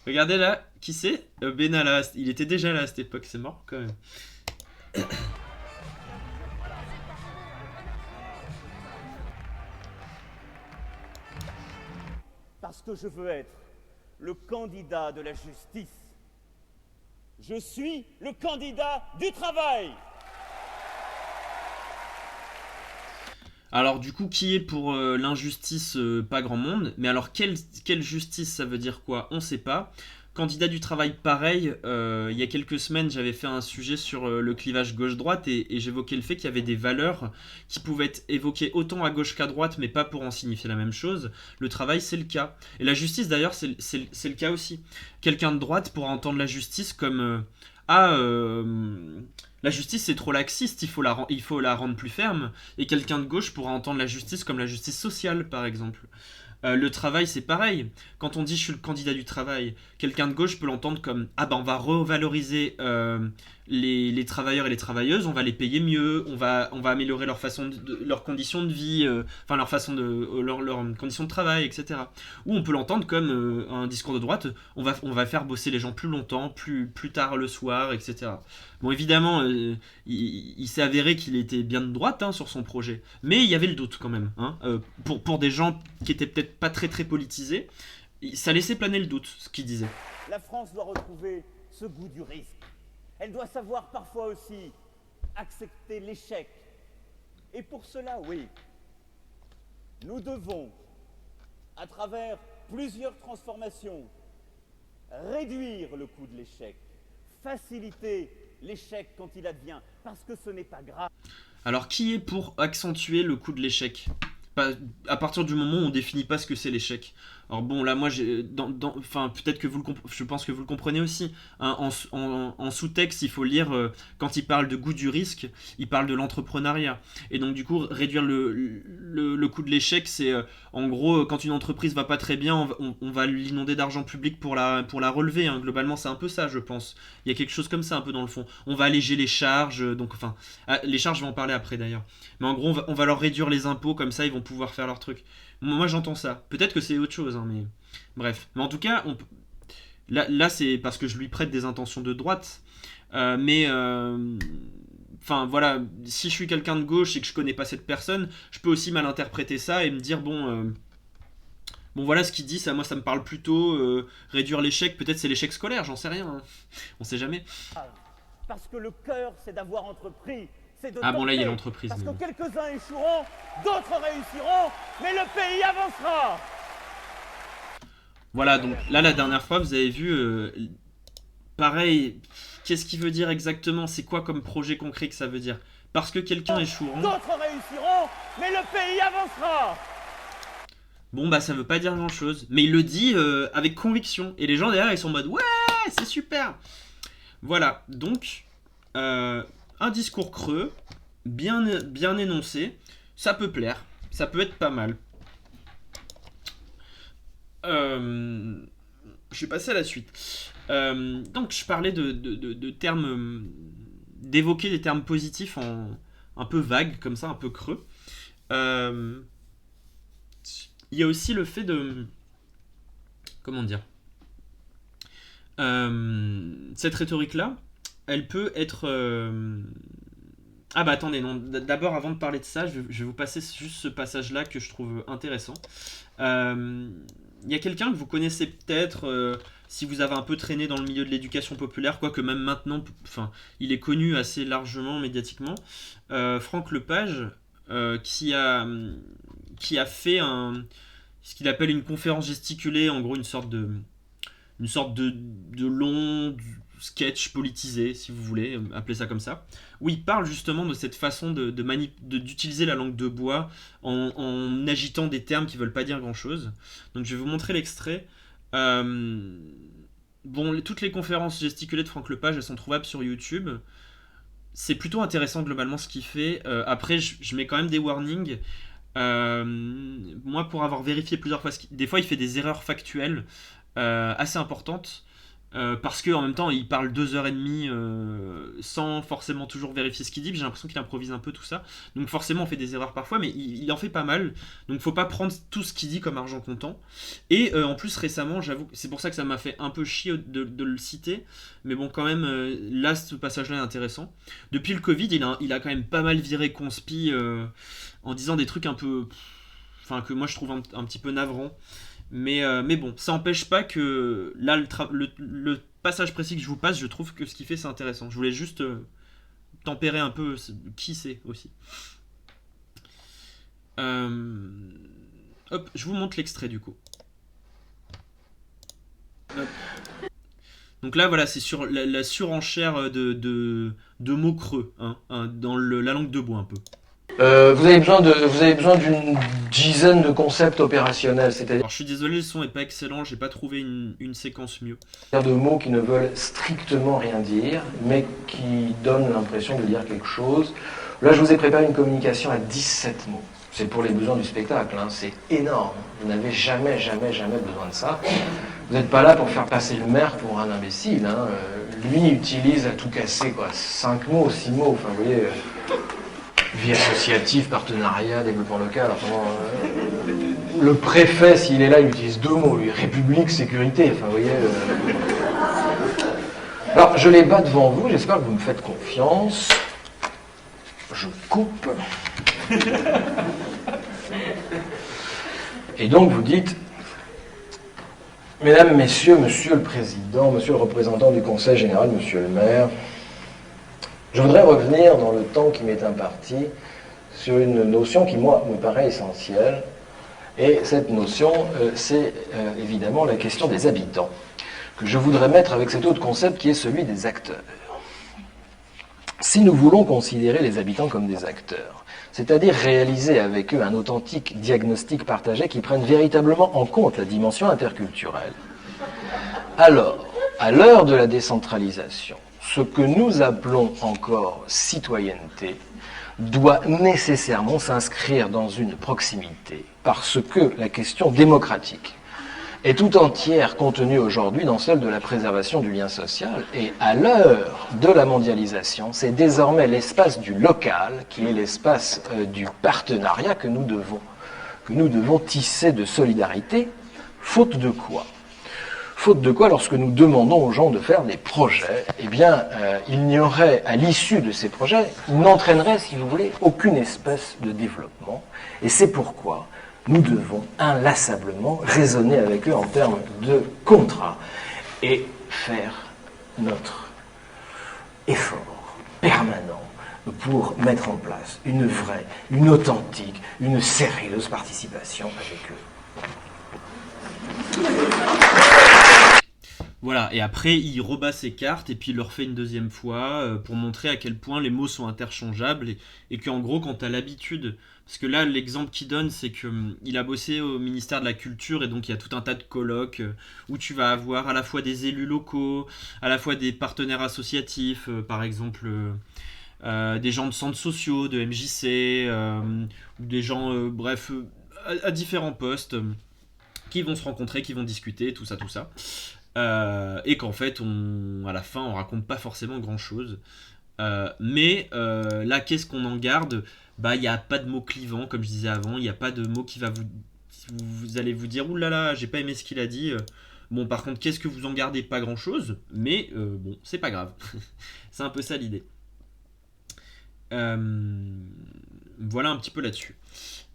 regardez là, qui c'est? Benalla, il était déjà là à cette époque, c'est mort quand même. Parce que je veux être le candidat de la justice. Je suis le candidat du travail. Alors du coup, qui est pour l'injustice? Pas grand monde. Mais alors, quelle justice, ça veut dire quoi? On sait pas. Candidat du travail, pareil. Il y a quelques semaines, j'avais fait un sujet sur le clivage gauche-droite et j'évoquais le fait qu'il y avait des valeurs qui pouvaient être évoquées autant à gauche qu'à droite, mais pas pour en signifier la même chose. Le travail, c'est le cas. Et la justice, d'ailleurs, c'est le cas aussi. Quelqu'un de droite pourra entendre la justice comme... la justice c'est trop laxiste, il faut la rendre plus ferme. Et quelqu'un de gauche pourra entendre la justice comme la justice sociale, par exemple. Le travail, c'est pareil. Quand on dit je suis le candidat du travail, quelqu'un de gauche peut l'entendre comme on va revaloriser les travailleurs et les travailleuses, on va les payer mieux, on va améliorer leurs conditions de vie, leurs conditions de travail, etc. Ou on peut l'entendre comme un discours de droite, on va faire bosser les gens plus longtemps, plus tard le soir, etc. Bon, évidemment, il s'est avéré qu'il était bien de droite sur son projet, mais il y avait le doute quand même. Pour des gens qui étaient peut-être pas très très politisés, ça laissait planer le doute, ce qu'il disait. La France doit retrouver ce goût du risque. Elle doit savoir parfois aussi accepter l'échec. Et pour cela, oui, nous devons, à travers plusieurs transformations, réduire le coût de l'échec, faciliter l'échec quand il advient, parce que ce n'est pas grave. Alors, qui est pour accentuer le coût de l'échec? À partir du moment où on définit pas ce que c'est l'échec. Alors bon, là, moi, peut-être que je pense que vous le comprenez aussi. En sous-texte, il faut lire, quand il parle de goût du risque, il parle de l'entrepreneuriat. Et donc, du coup, réduire le coût de l'échec, c'est, en gros, quand une entreprise va pas très bien, on va l'inonder d'argent public pour la relever. Globalement, c'est un peu ça, je pense. Il y a quelque chose comme ça, un peu dans le fond. On va alléger les charges, les charges, je vais en parler après, d'ailleurs. Mais en gros, on va leur réduire les impôts, comme ça, ils vont pouvoir faire leur truc. Moi, j'entends ça. Peut-être que c'est autre chose, mais bref. Mais en tout cas, là, c'est parce que je lui prête des intentions de droite. Voilà, si je suis quelqu'un de gauche et que je connais pas cette personne, je peux aussi mal interpréter ça et me dire bon, voilà ce qu'il dit, ça, moi, ça me parle plutôt réduire l'échec. Peut-être c'est l'échec scolaire, j'en sais rien. On sait jamais. Parce que le cœur, c'est d'avoir entrepris. Là, il y a l'entreprise. Parce que quelques-uns échoueront, d'autres réussiront, mais le pays avancera. Voilà, donc là, la dernière fois, vous avez vu, pareil, qu'est-ce qu'il veut dire exactement? C'est quoi comme projet concret que ça veut dire? Parce que quelqu'un échoueront... D'autres réussiront, mais le pays avancera. Bon, ça veut pas dire grand-chose, mais il le dit avec conviction. Et les gens derrière, ils sont en mode, ouais, c'est super. Voilà, donc... un discours creux, bien énoncé, ça peut plaire, ça peut être pas mal. Je vais passer à la suite. Donc je parlais de termes, d'évoquer des termes positifs un peu vagues, comme ça, un peu creux. Il y a aussi le fait de... Comment dire, cette rhétorique-là, elle peut être... attendez, non. D'abord, avant de parler de ça, je vais vous passer juste ce passage-là que je trouve intéressant. Il y a quelqu'un que vous connaissez peut-être si vous avez un peu traîné dans le milieu de l'éducation populaire, quoique même maintenant, il est connu assez largement médiatiquement. Franck Lepage, qui a fait ce qu'il appelle une conférence gesticulée, en gros une sorte de long sketch politisé, si vous voulez appeler ça comme ça, où il parle justement de cette façon d'utiliser la langue de bois en agitant des termes qui veulent pas dire grand chose. Donc je vais vous montrer l'extrait. Toutes les conférences gesticulées de Franck Lepage, elles sont trouvables sur YouTube. C'est plutôt intéressant globalement ce qu'il fait. Après, je mets quand même des warnings. Moi, pour avoir vérifié plusieurs fois, des fois il fait des erreurs factuelles assez importantes. Parce qu'en même temps il parle 2h30 sans forcément toujours vérifier ce qu'il dit, j'ai l'impression qu'il improvise un peu tout ça, donc forcément on fait des erreurs parfois, mais il en fait pas mal, donc faut pas prendre tout ce qu'il dit comme argent comptant. Et en plus récemment, j'avoue, c'est pour ça que ça m'a fait un peu chier de le citer, mais bon quand même, là ce passage là est intéressant. Depuis le Covid, il a quand même pas mal viré conspi en disant des trucs un peu... que moi je trouve un petit peu navrants. Mais bon, ça n'empêche pas que là, le passage précis que je vous passe, je trouve que ce qu'il fait, c'est intéressant. Je voulais juste tempérer un peu qui c'est aussi. Hop, je vous montre l'extrait du coup. Hop. Donc là, voilà, c'est sur la surenchère de mots creux, dans la langue de bois un peu. Vous avez besoin d'une dizaine de concepts opérationnels, c'est-à-dire... Alors, je suis désolé, le son est pas excellent, j'ai pas trouvé une séquence mieux. De mots qui ne veulent strictement rien dire, mais qui donnent l'impression de dire quelque chose. Là, je vous ai préparé une communication à 17 mots. C'est pour les besoins du spectacle, c'est énorme. Vous n'avez jamais besoin de ça. Vous n'êtes pas là pour faire passer le maire pour un imbécile. Lui utilise à tout casser, 5 mots, 6 mots, enfin vous voyez... vie associative, partenariat, développement local. Le préfet, s'il est là, il utilise 2 mots, lui, République, sécurité. Enfin, vous voyez. Alors, je les bats devant vous, j'espère que vous me faites confiance. Je coupe. Et donc, vous dites, Mesdames, Messieurs, Monsieur le Président, Monsieur le représentant du Conseil général, Monsieur le maire, je voudrais revenir dans le temps qui m'est imparti sur une notion qui, moi, me paraît essentielle. Et cette notion, c'est évidemment la question des habitants, que je voudrais mettre avec cet autre concept qui est celui des acteurs. Si nous voulons considérer les habitants comme des acteurs, c'est-à-dire réaliser avec eux un authentique diagnostic partagé qui prenne véritablement en compte la dimension interculturelle, alors, à l'heure de la décentralisation, ce que nous appelons encore citoyenneté doit nécessairement s'inscrire dans une proximité, parce que la question démocratique est tout entière contenue aujourd'hui dans celle de la préservation du lien social, et à l'heure de la mondialisation, c'est désormais l'espace du local qui est l'espace du partenariat que nous devons tisser de solidarité, faute de quoi ? Faute de quoi, lorsque nous demandons aux gens de faire des projets, eh bien, il n'y aurait, à l'issue de ces projets, ils n'entraîneraient, si vous voulez, aucune espèce de développement. Et c'est pourquoi nous devons inlassablement raisonner avec eux en termes de contrat et faire notre effort permanent pour mettre en place une vraie, une authentique, une sérieuse participation avec eux. Voilà, et après il rebat ses cartes et puis il le refait une deuxième fois pour montrer à quel point les mots sont interchangeables et qu'en gros quand tu as l'habitude, parce que là l'exemple qu'il donne c'est qu'il a bossé au ministère de la Culture et donc il y a tout un tas de colloques où tu vas avoir à la fois des élus locaux, à la fois des partenaires associatifs, par exemple des gens de centres sociaux, de MJC, ou des gens, bref, à différents postes qui vont se rencontrer, qui vont discuter, tout ça. Et qu'en fait, à la fin, on raconte pas forcément grand-chose. Mais là, qu'est-ce qu'on en garde ? Il n'y a pas de mots clivants, comme je disais avant. Il n'y a pas de mots qui va vous allez vous dire « Ouh là là, j'ai pas aimé ce qu'il a dit. » Bon, par contre, qu'est-ce que vous en gardez ? Pas grand-chose. Mais bon, c'est pas grave. C'est un peu ça l'idée. Voilà un petit peu là-dessus.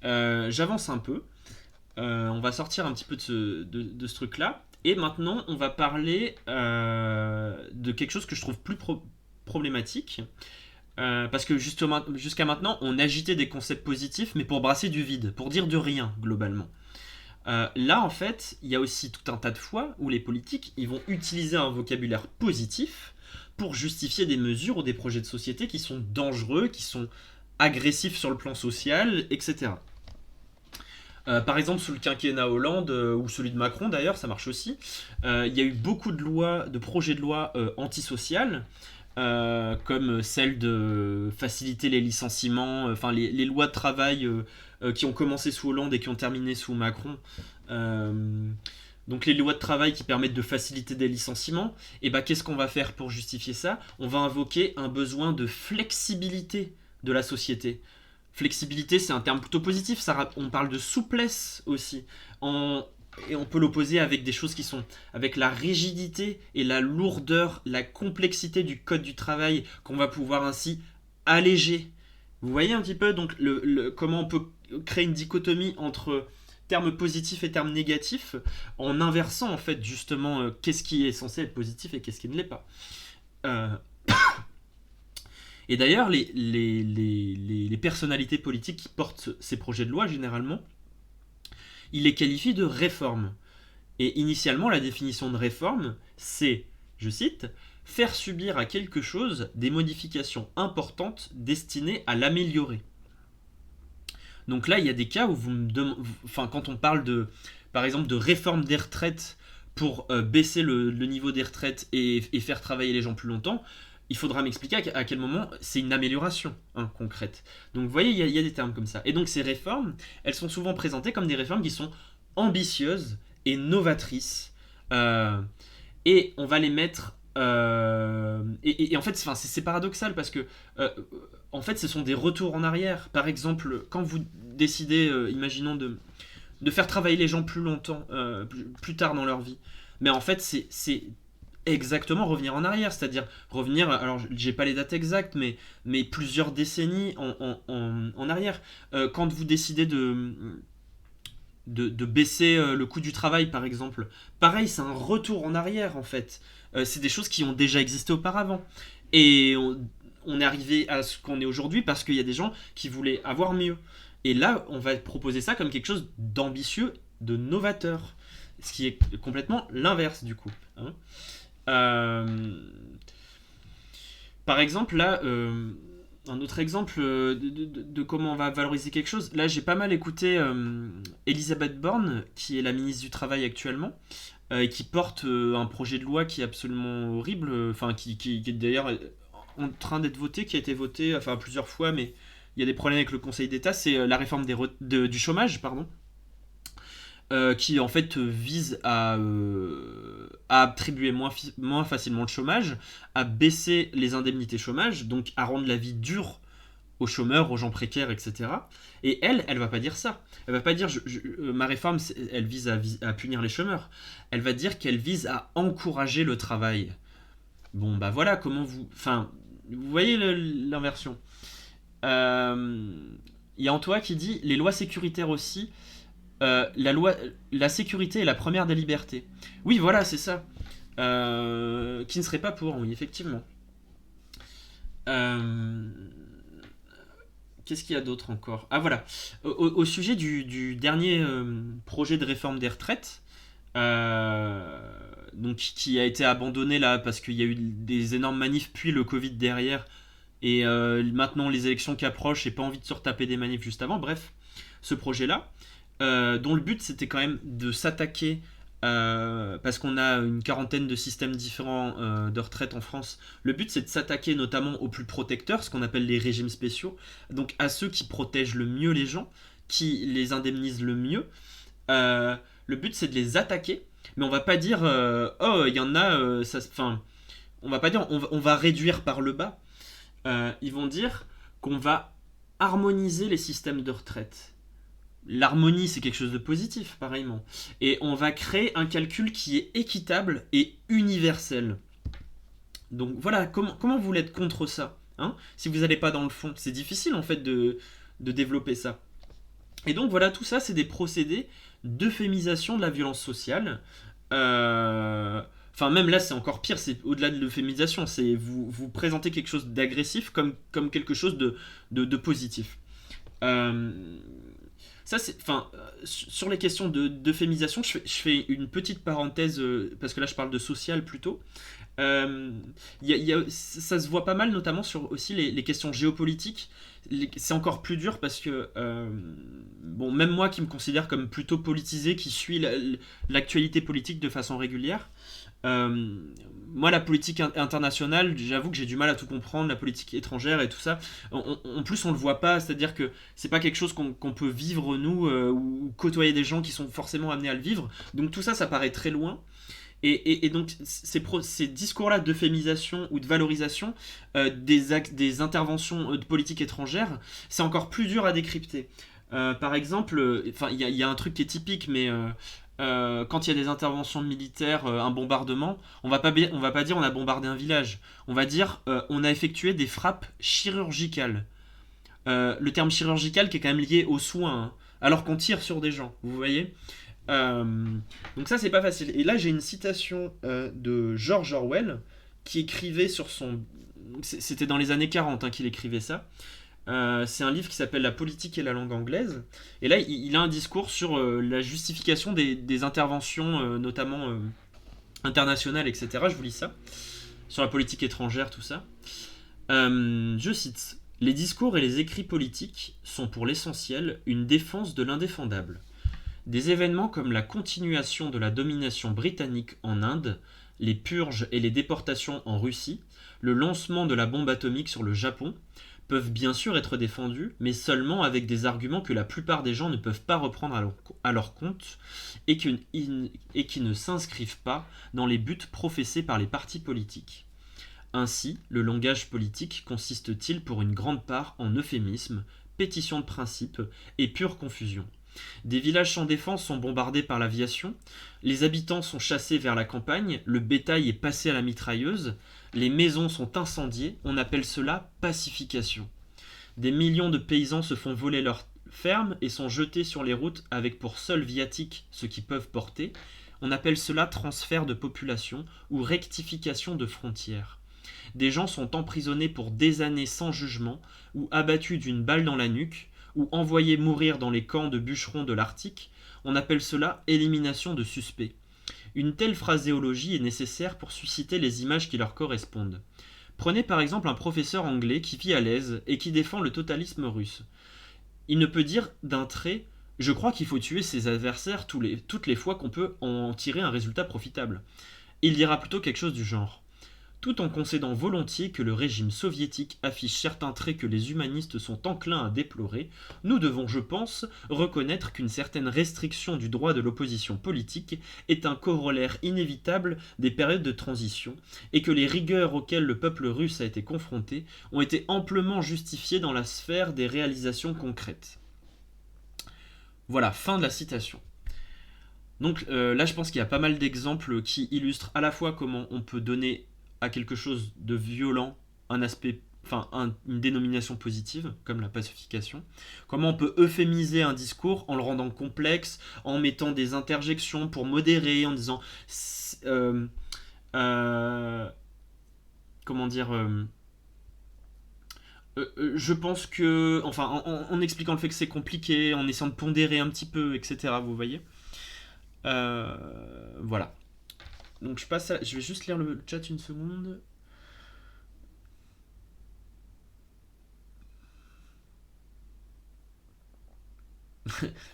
J'avance un peu. On va sortir un petit peu de ce truc-là. Et maintenant, on va parler de quelque chose que je trouve plus problématique. Parce que jusqu'à maintenant, on agitait des concepts positifs, mais pour brasser du vide, pour dire de rien, globalement. Là, en fait, il y a aussi tout un tas de fois où les politiques ils vont utiliser un vocabulaire positif pour justifier des mesures ou des projets de société qui sont dangereux, qui sont agressifs sur le plan social, etc. Par exemple, sous le quinquennat Hollande, ou celui de Macron d'ailleurs, ça marche aussi, il y a eu beaucoup de projets de loi antisociales, comme celle de faciliter les licenciements, enfin les lois de travail qui ont commencé sous Hollande et qui ont terminé sous Macron. Donc les lois de travail qui permettent de faciliter des licenciements, et qu'est-ce qu'on va faire pour justifier ça ? On va invoquer un besoin de flexibilité de la société. Flexibilité, c'est un terme plutôt positif, on parle de souplesse aussi. Et on peut l'opposer avec des choses qui sont avec la rigidité et la lourdeur, la complexité du code du travail qu'on va pouvoir ainsi alléger. Vous voyez un petit peu donc comment on peut créer une dichotomie entre termes positifs et termes négatifs, en inversant en fait justement qu'est-ce qui est censé être positif et qu'est-ce qui ne l'est pas. Et d'ailleurs, les personnalités politiques qui portent ces projets de loi, généralement, ils les qualifient de réformes. Et initialement, la définition de réforme, c'est, je cite, « faire subir à quelque chose des modifications importantes destinées à l'améliorer ». Donc là, il y a des cas où quand on parle par exemple de réforme des retraites pour baisser le niveau des retraites et faire travailler les gens plus longtemps, il faudra m'expliquer à quel moment c'est une amélioration concrète. Donc vous voyez, il y a des termes comme ça. Et donc ces réformes, elles sont souvent présentées comme des réformes qui sont ambitieuses et novatrices. Et on va les mettre... et en fait, c'est paradoxal parce que en fait, ce sont des retours en arrière. Par exemple, quand vous décidez, imaginons, de faire travailler les gens plus longtemps, plus tard dans leur vie, mais en fait, c'est exactement revenir en arrière, c'est-à-dire revenir, alors j'ai pas les dates exactes, mais plusieurs décennies en arrière. Quand vous décidez de baisser le coût du travail, par exemple, pareil, c'est un retour en arrière, en fait. C'est des choses qui ont déjà existé auparavant. Et on est arrivé à ce qu'on est aujourd'hui parce qu'il y a des gens qui voulaient avoir mieux. Et là, on va proposer ça comme quelque chose d'ambitieux, de novateur. Ce qui est complètement l'inverse, du coup. Hein. Par exemple, là, un autre exemple de comment on va valoriser quelque chose. Là, j'ai pas mal écouté Elisabeth Borne, qui est la ministre du Travail actuellement, et qui porte un projet de loi qui est absolument horrible, qui est d'ailleurs en train d'être voté, qui a été voté plusieurs fois, mais il y a des problèmes avec le Conseil d'État. C'est la réforme du chômage, pardon. Qui en fait vise à attribuer moins facilement le chômage, à baisser les indemnités chômage, donc à rendre la vie dure aux chômeurs, aux gens précaires, etc. Et elle va pas dire ça. Elle va pas dire ma réforme, elle vise à punir les chômeurs. Elle va dire qu'elle vise à encourager le travail. Bon, bah voilà comment vous voyez l'inversion. Il y a Antoine qui dit les lois sécuritaires aussi. La sécurité est la première des libertés. Oui, voilà, c'est ça. Qui ne serait pas pour, oui, effectivement. Qu'est-ce qu'il y a d'autre encore ? Ah, voilà. Au sujet du dernier projet de réforme des retraites, donc, qui a été abandonné là parce qu'il y a eu des énormes manifs, puis le Covid derrière, et maintenant les élections qui approchent, et pas envie de se retaper des manifs juste avant. Bref, ce projet-là, dont le but c'était quand même de s'attaquer, parce qu'on a une quarantaine de systèmes différents de retraite en France, le but c'est de s'attaquer notamment aux plus protecteurs, ce qu'on appelle les régimes spéciaux, donc à ceux qui protègent le mieux les gens, qui les indemnisent le mieux. Le but c'est de les attaquer, mais on va pas dire oh il y en a, on va pas dire on va réduire par le bas. Ils vont dire qu'on va harmoniser les systèmes de retraite. L'harmonie, c'est quelque chose de positif, pareillement. Et on va créer un calcul qui est équitable et universel. Donc voilà, comment vous voulez être contre ça, hein, si vous n'allez pas dans le fond. C'est difficile, en fait, de développer ça. Et donc voilà, tout ça, c'est des procédés d'euphémisation de la violence sociale. Même là, c'est encore pire, c'est au-delà de l'euphémisation. C'est vous présentez quelque chose d'agressif comme quelque chose de positif. Ça, sur les questions d'euphémisation, je fais une petite parenthèse, parce que là je parle de social plutôt. Ça se voit pas mal, notamment sur aussi les questions géopolitiques. C'est encore plus dur parce que, même moi qui me considère comme plutôt politisé, qui suis l'actualité politique de façon régulière, moi la politique internationale, j'avoue que j'ai du mal à tout comprendre, la politique étrangère et tout ça, en plus on le voit pas, c'est à dire que c'est pas quelque chose qu'on peut vivre nous, ou côtoyer des gens qui sont forcément amenés à le vivre, donc tout ça paraît très loin. Et donc ces discours-là d'euphémisation ou de valorisation des interventions de politique étrangère, c'est encore plus dur à décrypter. Par exemple, il y a un truc qui est typique, mais quand il y a des interventions militaires, un bombardement, on va pas dire on a bombardé un village, on va dire on a effectué des frappes chirurgicales. Le terme chirurgical qui est quand même lié aux soins, alors qu'on tire sur des gens, vous voyez. Donc ça, c'est pas facile. Et là, j'ai une citation de George Orwell, qui écrivait sur son... C'était dans les années 40 qu'il écrivait ça. C'est un livre qui s'appelle La politique et la langue anglaise. Et là, il a un discours sur la justification des interventions, notamment internationales, etc. Je vous lis ça. Sur la politique étrangère, tout ça. Je cite. « Les discours et les écrits politiques sont pour l'essentiel une défense de l'indéfendable. Des événements comme la continuation de la domination britannique en Inde, les purges et les déportations en Russie, le lancement de la bombe atomique sur le Japon, peuvent bien sûr être défendus, mais seulement avec des arguments que la plupart des gens ne peuvent pas reprendre à leur compte et qui ne s'inscrivent pas dans les buts professés par les partis politiques. Ainsi, le langage politique consiste-t-il pour une grande part en euphémisme, pétition de principe et pure confusion. Des villages sans défense sont bombardés par l'aviation, les habitants sont chassés vers la campagne, le bétail est passé à la mitrailleuse, les maisons sont incendiées, on appelle cela pacification. Des millions de paysans se font voler leurs fermes et sont jetés sur les routes avec pour seul viatique ce qu'ils peuvent porter, on appelle cela transfert de population ou rectification de frontières. Des gens sont emprisonnés pour des années sans jugement, ou abattus d'une balle dans la nuque, ou envoyés mourir dans les camps de bûcherons de l'Arctique, on appelle cela élimination de suspects. Une telle phraséologie est nécessaire pour susciter les images qui leur correspondent. Prenez par exemple un professeur anglais qui vit à l'aise et qui défend le totalisme russe. Il ne peut dire d'un trait « Je crois qu'il faut tuer ses adversaires toutes les fois qu'on peut en tirer un résultat profitable ». Il dira plutôt quelque chose du genre « Tout en concédant volontiers que le régime soviétique affiche certains traits que les humanistes sont enclins à déplorer, nous devons, je pense, reconnaître qu'une certaine restriction du droit de l'opposition politique est un corollaire inévitable des périodes de transition, et que les rigueurs auxquelles le peuple russe a été confronté ont été amplement justifiées dans la sphère des réalisations concrètes. » Voilà, fin de la citation. Donc là, je pense qu'il y a pas mal d'exemples qui illustrent à la fois comment on peut donner à quelque chose de violent un aspect, une dénomination positive, comme la pacification. Comment on peut euphémiser un discours en le rendant complexe, en mettant des interjections pour modérer, en disant... comment dire... je pense que... en expliquant le fait que c'est compliqué, en essayant de pondérer un petit peu, etc. Vous voyez voilà. Donc je vais juste lire le chat une seconde.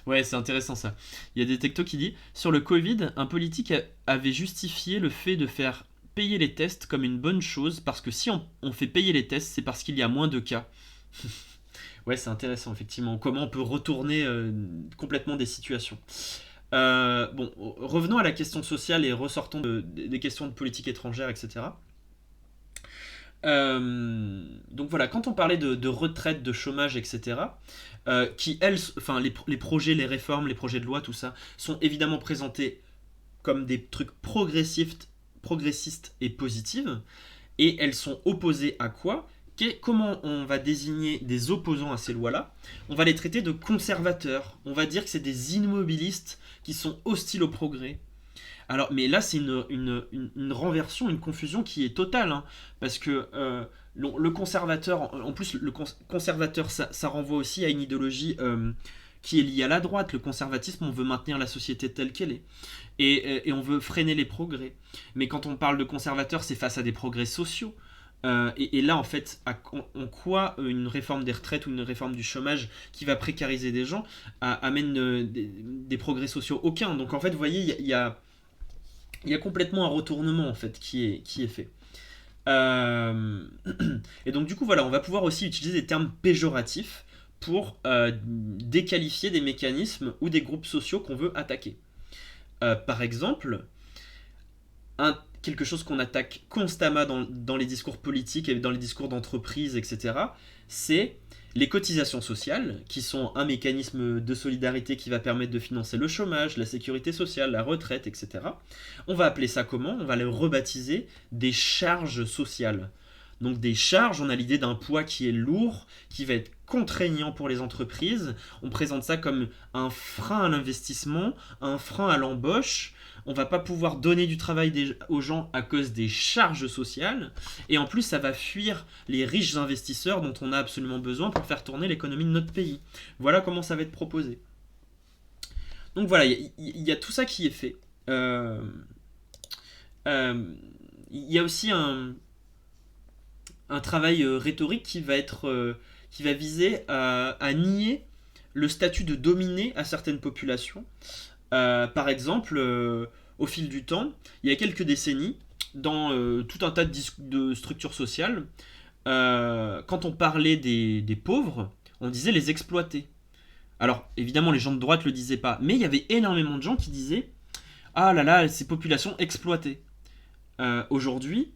Ouais, c'est intéressant ça. Il y a des textos qui disent « Sur le Covid, un politique avait justifié le fait de faire payer les tests comme une bonne chose parce que si on fait payer les tests, c'est parce qu'il y a moins de cas. » Ouais, c'est intéressant, effectivement. Comment on peut retourner complètement des situations. Bon, revenons à la question sociale et ressortons des questions de politique étrangère, etc. Donc voilà, quand on parlait de retraite, de chômage, etc., qui elles, les projets, les réformes, les projets de loi, tout ça, sont évidemment présentés comme des trucs progressistes et positifs, et elles sont opposées à quoi ? Comment on va désigner des opposants à ces lois-là ? On va les traiter de conservateurs. On va dire que c'est des immobilistes qui sont hostiles au progrès. Alors, mais là, c'est une renversion, une confusion qui est totale, hein, parce que le conservateur, en plus, le conservateur, ça renvoie aussi à une idéologie qui est liée à la droite. Le conservatisme, on veut maintenir la société telle qu'elle est, et on veut freiner les progrès. Mais quand on parle de conservateur, c'est face à des progrès sociaux. Et là, en fait, en quoi une réforme des retraites ou une réforme du chômage qui va précariser des gens amène des progrès sociaux ? Aucun. Donc, en fait, vous voyez, il y a complètement un retournement, en fait, qui est fait. Et donc, du coup, voilà, on va pouvoir aussi utiliser des termes péjoratifs pour déqualifier des mécanismes ou des groupes sociaux qu'on veut attaquer. Par exemple, quelque chose qu'on attaque constamment dans les discours politiques et dans les discours d'entreprise, etc., c'est les cotisations sociales, qui sont un mécanisme de solidarité qui va permettre de financer le chômage, la sécurité sociale, la retraite, etc. On va appeler ça comment ? On va le rebaptiser des charges sociales. Donc des charges, on a l'idée d'un poids qui est lourd, qui va être contraignant pour les entreprises. On présente ça comme un frein à l'investissement, un frein à l'embauche. On va pas pouvoir donner du travail aux gens à cause des charges sociales. Et en plus, ça va fuir les riches investisseurs dont on a absolument besoin pour faire tourner l'économie de notre pays. Voilà comment ça va être proposé. Donc voilà, il y a tout ça qui est fait. Il y a aussi un travail rhétorique qui va viser à nier le statut de dominé à certaines populations. Par exemple, au fil du temps, il y a quelques décennies, dans tout un tas de structures sociales, quand on parlait des pauvres, on disait les exploités. Alors, évidemment, les gens de droite ne le disaient pas, mais il y avait énormément de gens qui disaient « Ah là là, ces populations exploitées ». Aujourd'hui,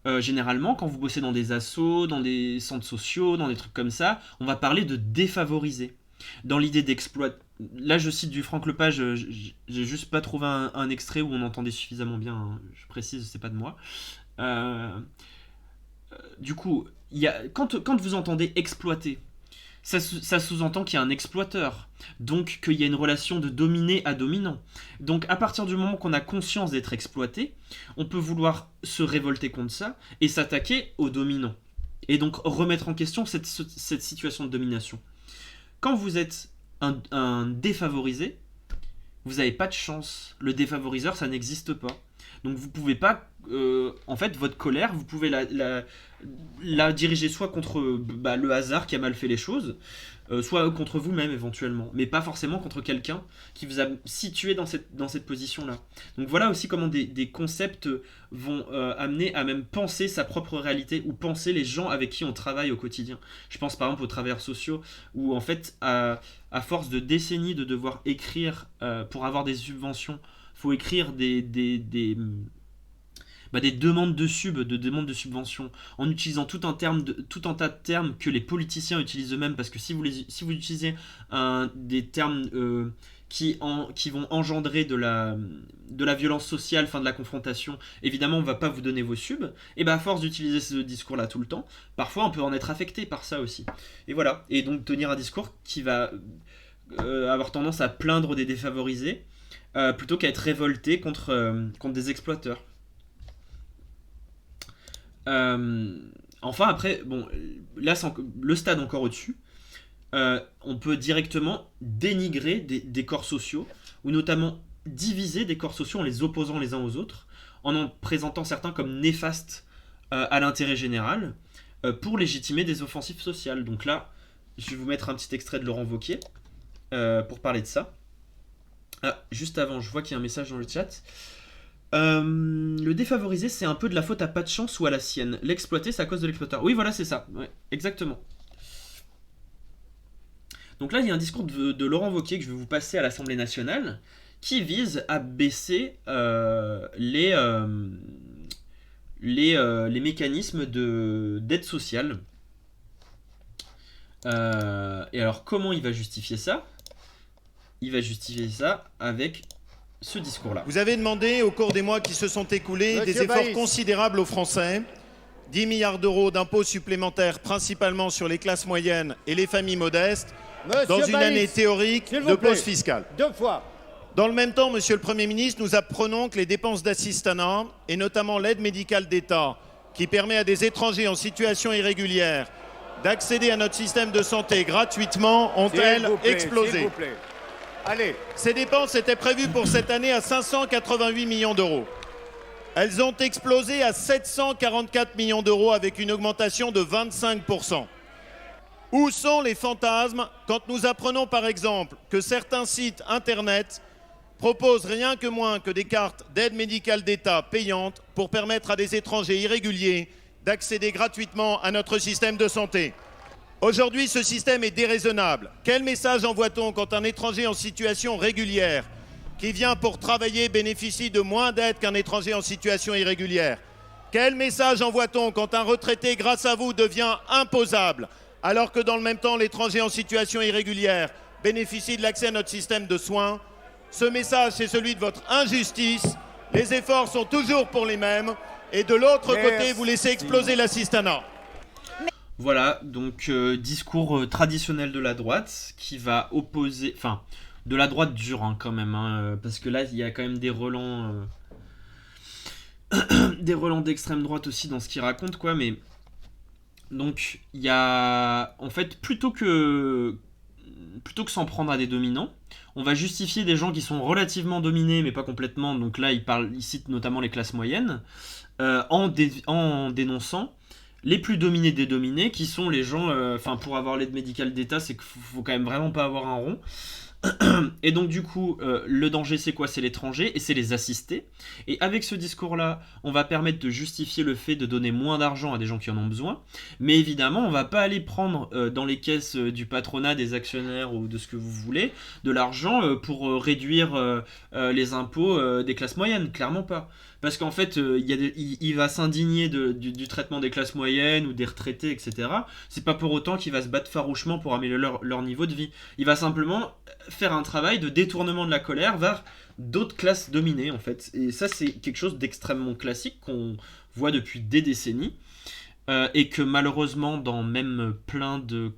généralement, quand vous bossez dans des assos, dans des centres sociaux, dans des trucs comme ça, on va parler de défavorisés. Dans l'idée d'exploiter... Là, je cite du Franck Lepage, j'ai juste pas trouvé un extrait où on entendait suffisamment bien, hein, je précise, c'est pas de moi. Du coup, quand vous entendez exploiter, ça sous-entend qu'il y a un exploiteur, donc qu'il y a une relation de dominé à dominant. Donc à partir du moment qu'on a conscience d'être exploité, on peut vouloir se révolter contre ça et s'attaquer aux dominants. Et donc remettre en question cette situation de domination. Quand vous êtes un défavorisé, vous n'avez pas de chance. Le défavoriseur, ça n'existe pas. Donc vous pouvez pas... en fait, votre colère, vous pouvez la diriger soit contre le hasard qui a mal fait les choses, soit contre vous-même éventuellement, mais pas forcément contre quelqu'un qui vous a situé dans cette position-là. Donc voilà aussi comment des concepts vont amener à même penser sa propre réalité ou penser les gens avec qui on travaille au quotidien. Je pense par exemple aux travailleurs sociaux où en fait, à force de décennies de devoir écrire pour avoir des subventions, faut écrire des demandes de demandes de subventions en utilisant tout un tas de termes que les politiciens utilisent eux-mêmes, parce que si vous utilisez des termes qui vont engendrer de la violence sociale, de la confrontation, évidemment on va pas vous donner vos subs, et à force d'utiliser ce discours-là tout le temps, parfois on peut en être affecté par ça aussi. Et voilà, et donc tenir un discours qui va avoir tendance à plaindre des défavorisés, plutôt qu'à être révolté contre des exploiteurs. Enfin après, bon, là c'est le stade encore au-dessus, on peut directement dénigrer des corps sociaux, ou notamment diviser des corps sociaux en les opposant les uns aux autres, en présentant certains comme néfastes à l'intérêt général, pour légitimer des offensives sociales. Donc là, je vais vous mettre un petit extrait de Laurent Wauquiez pour parler de ça. Juste avant, je vois qu'il y a un message dans le chat. Le défavorisé, c'est un peu de la faute à pas de chance ou à la sienne. L'exploité, c'est à cause de l'exploiteur. Oui, voilà, c'est ça. Ouais, exactement. Donc là, il y a un discours de Laurent Wauquiez que je vais vous passer à l'Assemblée nationale qui vise à baisser les mécanismes d'aide sociale. Et alors, comment il va justifier ça ? Il va justifier ça avec ce discours-là. Vous avez demandé au cours des mois qui se sont écoulés des efforts considérables aux Français. 10 milliards d'euros d'impôts supplémentaires, principalement sur les classes moyennes et les familles modestes, dans une année théorique de pause fiscale. 2 fois. Dans le même temps, Monsieur le Premier ministre, nous apprenons que les dépenses d'assistanat, et notamment l'aide médicale d'État, qui permet à des étrangers en situation irrégulière d'accéder à notre système de santé gratuitement, ont-elles explosé. S'il vous plaît. Allez. Ces dépenses étaient prévues pour cette année à 588 millions d'euros. Elles ont explosé à 744 millions d'euros avec une augmentation de 25%. Où sont les fantasmes quand nous apprenons par exemple que certains sites internet proposent rien que moins que des cartes d'aide médicale d'État payantes pour permettre à des étrangers irréguliers d'accéder gratuitement à notre système de santé? Aujourd'hui, ce système est déraisonnable. Quel message envoie-t-on quand un étranger en situation régulière qui vient pour travailler bénéficie de moins d'aide qu'un étranger en situation irrégulière? Quel message envoie-t-on quand un retraité, grâce à vous, devient imposable, alors que dans le même temps, l'étranger en situation irrégulière bénéficie de l'accès à notre système de soins? Ce message, c'est celui de votre injustice. Les efforts sont toujours pour les mêmes. et de l'autre côté, vous laissez exploser l'assistanat. Voilà, donc discours traditionnel de la droite qui va opposer... Enfin, de la droite dure hein, quand même, hein, parce que là, il y a quand même des relents... des relents d'extrême droite aussi dans ce qu'il raconte, quoi, mais... Donc, il y a... En fait, plutôt que s'en prendre à des dominants, on va justifier des gens qui sont relativement dominés, mais pas complètement. Donc là, il cite notamment les classes moyennes, en dénonçant les plus dominés des dominés, qui sont les gens... Enfin, pour avoir l'aide médicale d'État, c'est qu'il faut quand même vraiment pas avoir un rond. Et donc du coup, le danger c'est quoi? C'est l'étranger et c'est les assistés. Et avec ce discours-là, on va permettre de justifier le fait de donner moins d'argent à des gens qui en ont besoin. Mais évidemment, on va pas aller prendre dans les caisses du patronat, des actionnaires ou de ce que vous voulez, de l'argent pour réduire les impôts des classes moyennes. Clairement pas. Parce qu'en fait, il va s'indigner du traitement des classes moyennes ou des retraités, etc. C'est pas pour autant qu'il va se battre farouchement pour améliorer leur niveau de vie. Il va simplement faire un travail de détournement de la colère vers d'autres classes dominées, en fait. Et ça, c'est quelque chose d'extrêmement classique qu'on voit depuis des décennies et que malheureusement, dans même plein de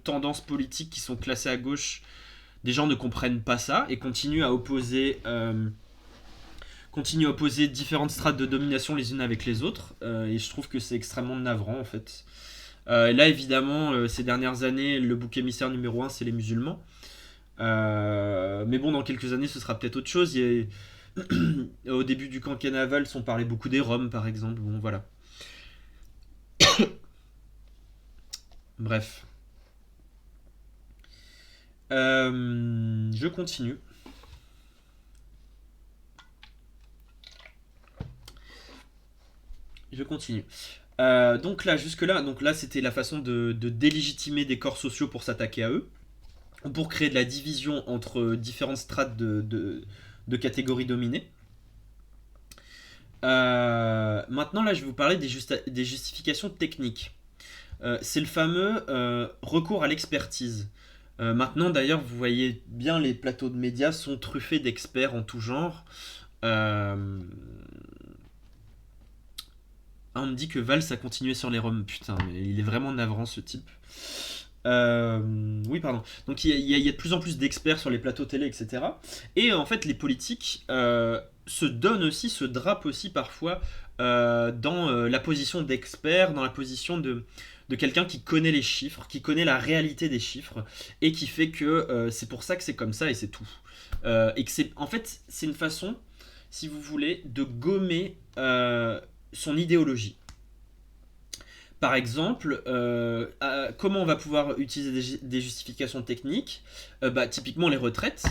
tendances politiques qui sont classées à gauche, des gens ne comprennent pas ça et continuent à opposer différentes strates de domination les unes avec les autres. Et je trouve que c'est extrêmement navrant, en fait. Là, évidemment, ces dernières années, le bouc émissaire numéro 1, c'est les musulmans. Mais bon, dans quelques années, ce sera peut-être autre chose. Au début du quinquennat Valls, on parlait beaucoup des Roms, par exemple. Bon, voilà. Bref. Je continue. Donc là, jusque-là, c'était la façon de délégitimer des corps sociaux pour s'attaquer à eux, ou pour créer de la division entre différentes strates de catégories dominées. Maintenant, là, je vais vous parler des justifications techniques. C'est le fameux recours à l'expertise. Maintenant, d'ailleurs, vous voyez bien, les plateaux de médias sont truffés d'experts en tout genre. On me dit que Valls a continué sur les Roms. Putain, mais il est vraiment navrant, ce type. Oui, pardon. Donc, il y a de plus en plus d'experts sur les plateaux télé, etc. Et en fait, les politiques se drapent aussi parfois dans la position d'expert, dans la position de quelqu'un qui connaît les chiffres, qui connaît la réalité des chiffres, et qui fait que c'est pour ça que c'est comme ça et c'est tout. Et que en fait, c'est une façon, si vous voulez, de gommer son idéologie. Par exemple, comment on va pouvoir utiliser des justifications techniques? Typiquement les retraites.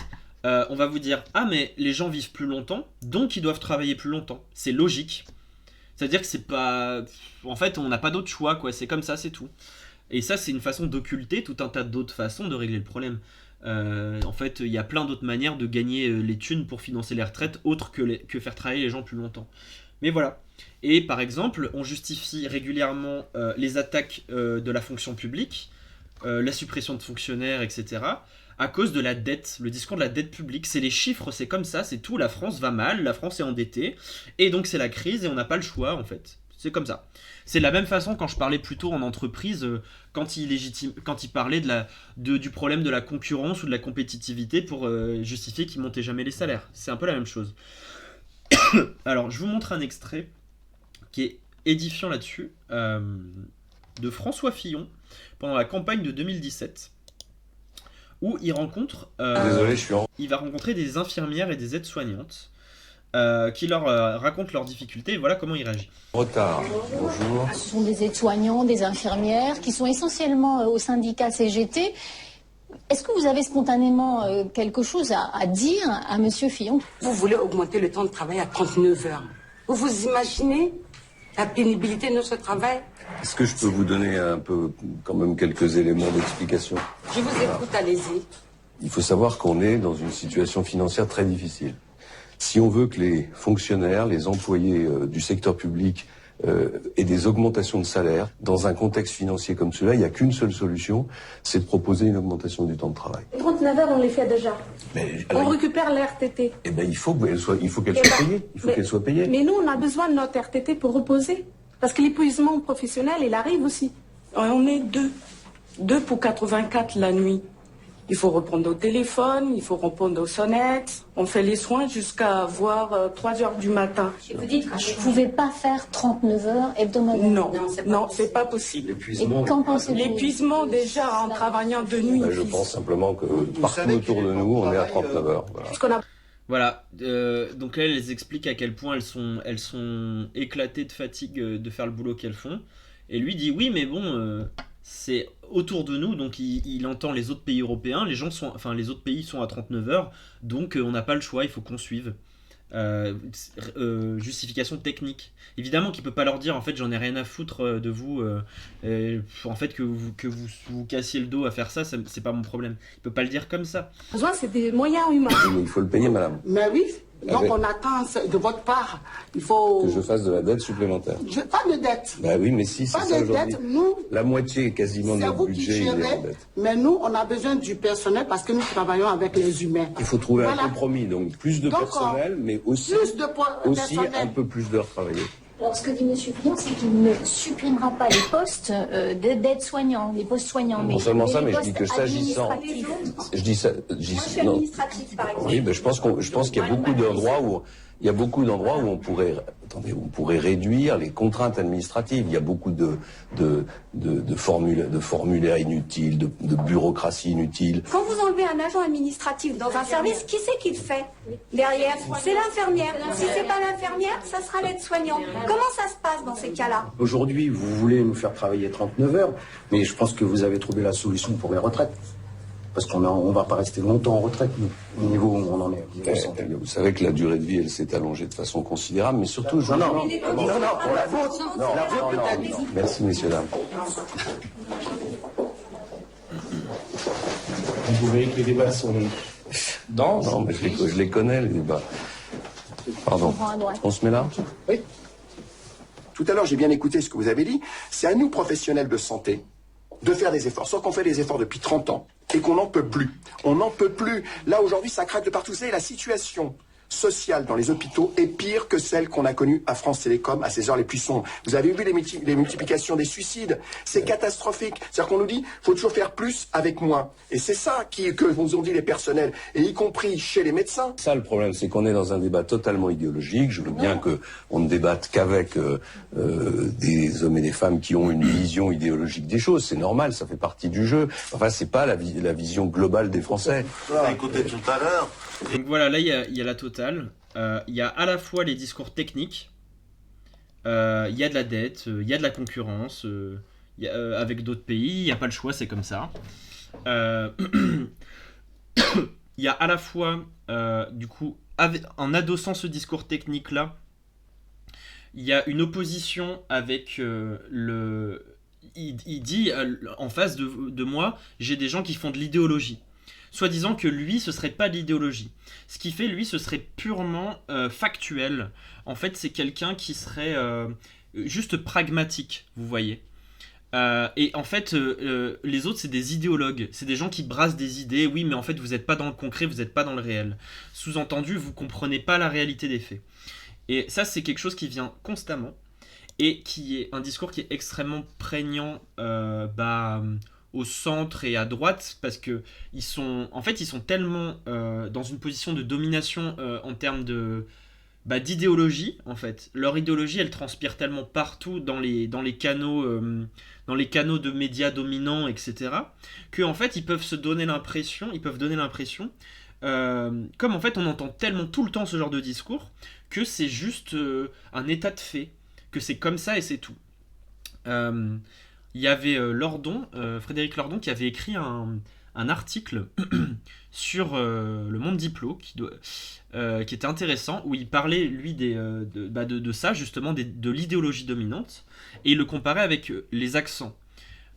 On va vous dire, ah mais les gens vivent plus longtemps, donc ils doivent travailler plus longtemps. C'est logique. C'est-à-dire que c'est pas... En fait, on n'a pas d'autre choix, quoi. C'est comme ça, c'est tout. Et ça, c'est une façon d'occulter tout un tas d'autres façons de régler le problème. En fait, il y a plein d'autres manières de gagner les thunes pour financer les retraites, autres que faire travailler les gens plus longtemps. Mais voilà. Et par exemple, on justifie régulièrement les attaques de la fonction publique, la suppression de fonctionnaires, etc., à cause de la dette, le discours de la dette publique. C'est les chiffres, c'est comme ça, c'est tout. La France va mal, la France est endettée, et donc c'est la crise et on n'a pas le choix, en fait. C'est comme ça. C'est de la même façon quand je parlais plus tôt en entreprise, quand il parlait du problème de la concurrence ou de la compétitivité pour justifier qu'ils montaient jamais les salaires. C'est un peu la même chose. Alors, je vous montre un extrait qui est édifiant là-dessus, de François Fillon, pendant la campagne de 2017, où il rencontre... Il va rencontrer des infirmières et des aides-soignantes qui leur racontent leurs difficultés, et voilà comment il réagit. Retard, bonjour. Ce sont des aides-soignants, des infirmières, qui sont essentiellement au syndicat CGT. Est-ce que vous avez spontanément quelque chose à dire à Monsieur Fillon? Vous voulez augmenter le temps de travail à 39 heures. Vous vous imaginez la pénibilité de notre travail? Est-ce que je peux vous donner un peu, quand même, quelques éléments d'explication? Je vous écoute, allez-y. Il faut savoir qu'on est dans une situation financière très difficile. Si on veut que les fonctionnaires, les employés du secteur public et des augmentations de salaire. Dans un contexte financier comme celui-là, il n'y a qu'une seule solution, c'est de proposer une augmentation du temps de travail. 39 heures, on les fait déjà. Mais, On récupère l'RTT. Eh ben, il faut qu'elle soit payée. Il faut qu'elle soit payée. Mais nous, on a besoin de notre RTT pour reposer. Parce que l'épuisement professionnel, il arrive aussi. On est deux pour 84 la nuit. Il faut répondre au téléphone, il faut répondre aux sonnettes. On fait les soins jusqu'à 3 heures du matin. Et vous dites que je ne pouvais pas faire 39 heures hebdomadaires. Non, c'est pas possible. L'épuisement, Qu'en pensez-vous? L'épuisement, déjà, en travaillant de nuit. Je pense simplement que partout autour de nous, on est à 39 heures. Voilà. Voilà, donc là, elles expliquent à quel point elles sont éclatées de fatigue de faire le boulot qu'elles font. Et lui dit oui, mais bon, c'est autour de nous, donc il entend les autres pays européens, les autres pays sont à 39 heures, donc on n'a pas le choix, il faut qu'on suive. Justification technique. Évidemment qu'il peut pas leur dire en fait j'en ai rien à foutre de vous, en fait que vous cassiez le dos à faire ça, c'est pas mon problème. Il peut pas le dire comme ça. Besoin, c'est des moyens humains. Mais il faut le payer, madame. Mais oui, donc on attend de votre part. Il faut... Que je fasse de la dette supplémentaire. Pas de dette. Bah oui, mais si, c'est Pas ça de aujourd'hui. dette, nous... La moitié quasiment de C'est notre vous qui budget, il est gérez, en dette. mais nous, on a besoin du personnel parce que nous travaillons avec les humains. Il faut trouver Voilà. un compromis, donc plus de personnel, mais aussi personnel. un peu plus d'heures travaillées. Alors, ce que dit M. Fillon, c'est qu'il ne supprimera pas les postes d'aide-soignants, les postes soignants. Non seulement ça, les mais je postes dis que s'agissant... administratifs. Je dis ça... Moi, je suis non. administratif, par exemple. Oui, mais je pense qu'il y a beaucoup d'endroits où... Il y a beaucoup d'endroits où on pourrait réduire les contraintes administratives. Il y a beaucoup de formulaires inutiles, de bureaucratie inutile. Quand vous enlevez un agent administratif dans un service, qui c'est qui le fait derrière? C'est l'infirmière. Si c'est pas l'infirmière, ça sera l'aide-soignant. Comment ça se passe dans ces cas-là? Aujourd'hui, vous voulez nous faire travailler 39 heures, mais je pense que vous avez trouvé la solution pour les retraites. Parce qu'on ne va pas rester longtemps en retraite, nous, au niveau où on en est. Vous savez que la durée de vie, elle s'est allongée de façon considérable, mais surtout... Non, pour la vôtre. Non. Merci, messieurs, dames. Vous pouvez que les débats sont... Non, mais je les connais, les débats. Pardon. On se met là? Oui. Tout à l'heure, j'ai bien écouté ce que vous avez dit. C'est à nous, professionnels de santé, de faire des efforts. Sauf qu'on fait des efforts depuis 30 ans et qu'on n'en peut plus. On n'en peut plus. Là, aujourd'hui, ça craque de partout. Vous savez, la situation sociale dans les hôpitaux est pire que celle qu'on a connue à France Télécom à ses heures les plus sombres. Vous avez vu les multiplications des suicides. C'est catastrophique. C'est-à-dire qu'on nous dit, faut toujours faire plus avec moins. Et c'est ça que nous ont dit les personnels, et y compris chez les médecins. Ça, le problème, c'est qu'on est dans un débat totalement idéologique. Je veux bien qu'on ne débatte qu'avec des hommes et des femmes qui ont une vision idéologique des choses. C'est normal, ça fait partie du jeu. Enfin, c'est pas la vision globale des Français. On a écouté tout à l'heure. Donc voilà, là il y a la totale. Il y a à la fois les discours techniques, il y a de la dette, il y a de la concurrence avec d'autres pays, il n'y a pas le choix, c'est comme ça. Il y a à la fois, du coup, en adossant ce discours technique-là, il y a une opposition avec il dit en face de moi, j'ai des gens qui font de l'idéologie. Soi-disant que lui, ce serait pas de l'idéologie. Ce qui fait, lui, ce serait purement factuel. En fait, c'est quelqu'un qui serait juste pragmatique, vous voyez. Et en fait, les autres, c'est des idéologues. C'est des gens qui brassent des idées. Oui, mais en fait, vous n'êtes pas dans le concret, vous n'êtes pas dans le réel. Sous-entendu, vous comprenez pas la réalité des faits. Et ça, c'est quelque chose qui vient constamment. Et qui est un discours qui est extrêmement prégnant au centre et à droite, parce que ils sont tellement dans une position de domination en termes d'idéologie, en fait. Leur idéologie, elle transpire tellement partout dans les canaux de médias dominants, etc., que en fait ils peuvent donner l'impression, comme en fait on entend tellement tout le temps ce genre de discours, que c'est juste un état de fait, que c'est comme ça et c'est tout. Il y avait Frédéric Lordon, qui avait écrit un article sur le monde diplo qui était intéressant, où il parlait, lui, de ça, justement, de l'idéologie dominante, et il le comparait avec les accents.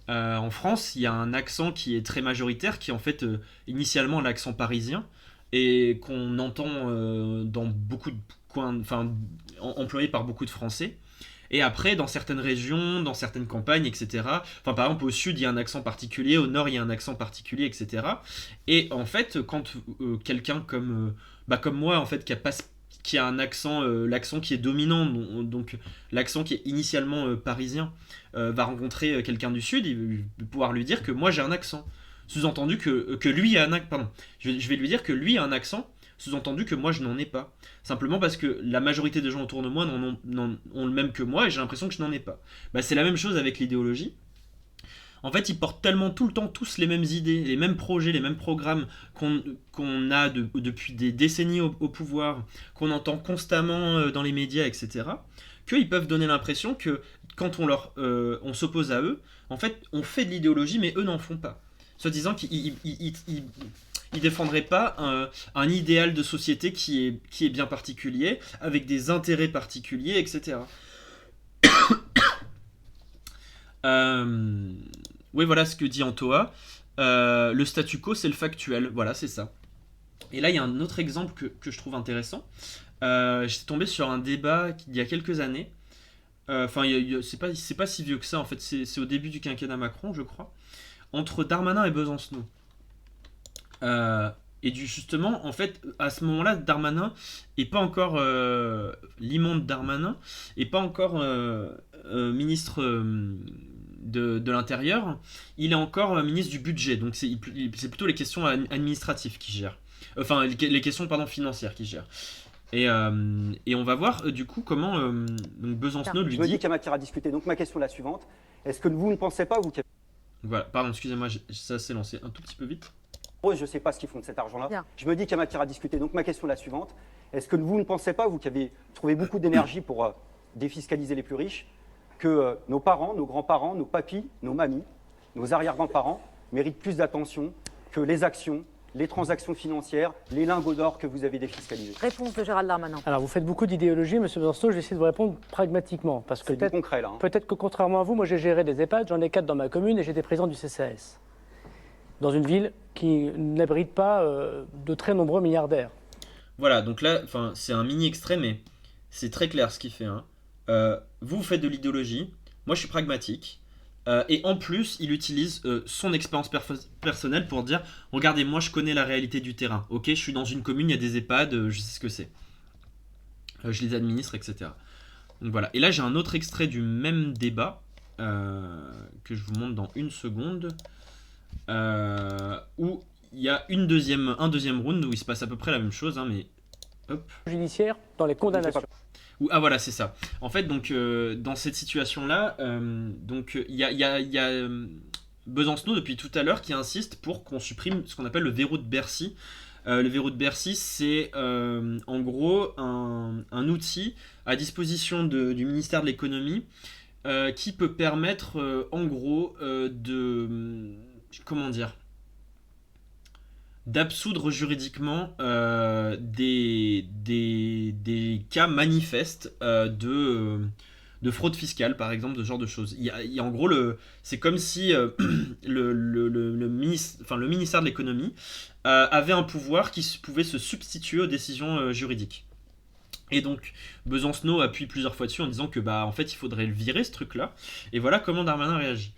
En France, il y a un accent qui est très majoritaire, qui est en fait initialement l'accent parisien, et qu'on entend dans beaucoup de coins, enfin, employé par beaucoup de Français. Et après, dans certaines régions, dans certaines campagnes, etc. Enfin, par exemple, au sud, il y a un accent particulier, au nord, il y a un accent particulier, etc. Et en fait, quand quelqu'un comme moi, en fait, qui a un accent, l'accent qui est dominant, donc l'accent qui est initialement parisien, va rencontrer quelqu'un du sud, il va pouvoir lui dire que moi j'ai un accent. Sous-entendu que lui a un accent. Pardon, je vais lui dire que lui a un accent, sous-entendu que moi je n'en ai pas. Simplement parce que la majorité des gens autour de moi ont le même que moi et j'ai l'impression que je n'en ai pas. C'est la même chose avec l'idéologie. En fait, ils portent tellement tout le temps tous les mêmes idées, les mêmes projets, les mêmes programmes qu'on a depuis des décennies au pouvoir, qu'on entend constamment dans les médias, etc., qu'ils peuvent donner l'impression que quand on s'oppose à eux, en fait, on fait de l'idéologie, mais eux n'en font pas. Soit disant qu'ils défendraient pas un idéal de société qui est bien particulier, avec des intérêts particuliers, etc. Oui, voilà ce que dit Antoa. Le statu quo, c'est le factuel. Voilà, c'est ça. Et là, il y a un autre exemple que je trouve intéressant. J'étais tombé sur un débat il y a quelques années. Enfin, c'est pas si vieux que ça, en fait. C'est au début du quinquennat Macron, je crois. Entre Darmanin et Besancenot. Et justement, en fait, à ce moment-là, Darmanin est pas encore l'immonde Darmanin est pas encore ministre de l'Intérieur. Il est encore ministre du budget. Donc c'est plutôt les questions administratives qui gère. Enfin, les questions financières qui gère. Et on va voir du coup comment donc Besancenot lui dit. Je me dis qu'il y a matière à discuter. Donc ma question est la suivante. Est-ce que vous ne pensez pas, vous qui... Voilà, pardon, excusez-moi, ça s'est lancé un tout petit peu vite. Je ne sais pas ce qu'ils font de cet argent-là. Je me dis qu'il y a matière à discuter. Donc ma question est la suivante. Est-ce que vous ne pensez pas, vous qui avez trouvé beaucoup d'énergie pour défiscaliser les plus riches, que nos parents, nos grands-parents, nos papis, nos mamies, nos arrière-grands-parents méritent plus d'attention que les actions, les transactions financières, les lingots d'or que vous avez défiscalisés? Réponse de Gérald Darmanin. Alors vous faites beaucoup d'idéologie, monsieur Besancenot, je vais essayer de vous répondre pragmatiquement. Parce que c'est concret là. Peut-être que contrairement à vous, moi j'ai géré des EHPAD, j'en ai 4 dans ma commune et j'étais président du CCAS. Dans une ville qui n'abrite pas de très nombreux milliardaires. Voilà, donc là, c'est un mini extrait, mais c'est très clair ce qu'il fait. Hein. Vous faites de l'idéologie, moi je suis pragmatique. Et en plus, il utilise son expérience personnelle pour dire « Regardez, moi je connais la réalité du terrain. Ok, je suis dans une commune, il y a des EHPAD, je sais ce que c'est. Je les administre, etc. » Donc voilà. Et là, j'ai un autre extrait du même débat que je vous montre dans une seconde. Où il y a un deuxième round où il se passe à peu près la même chose, hein, mais hop. Judiciaire dans les condamnations. Ah voilà, c'est ça. En fait, donc dans cette situation-là, il y a Besancenot depuis tout à l'heure qui insiste pour qu'on supprime ce qu'on appelle le verrou de Bercy. Le verrou de Bercy, c'est en gros un outil à disposition du ministère de l'économie qui peut permettre en gros d'absoudre juridiquement des cas manifestes de fraude fiscale, par exemple, de ce genre de choses. En gros, c'est comme si le ministère de l'économie avait un pouvoir qui pouvait se substituer aux décisions juridiques. Et donc, Besancenot appuie plusieurs fois dessus en disant que, en fait, il faudrait le virer, ce truc-là. Et voilà comment Darmanin réagit.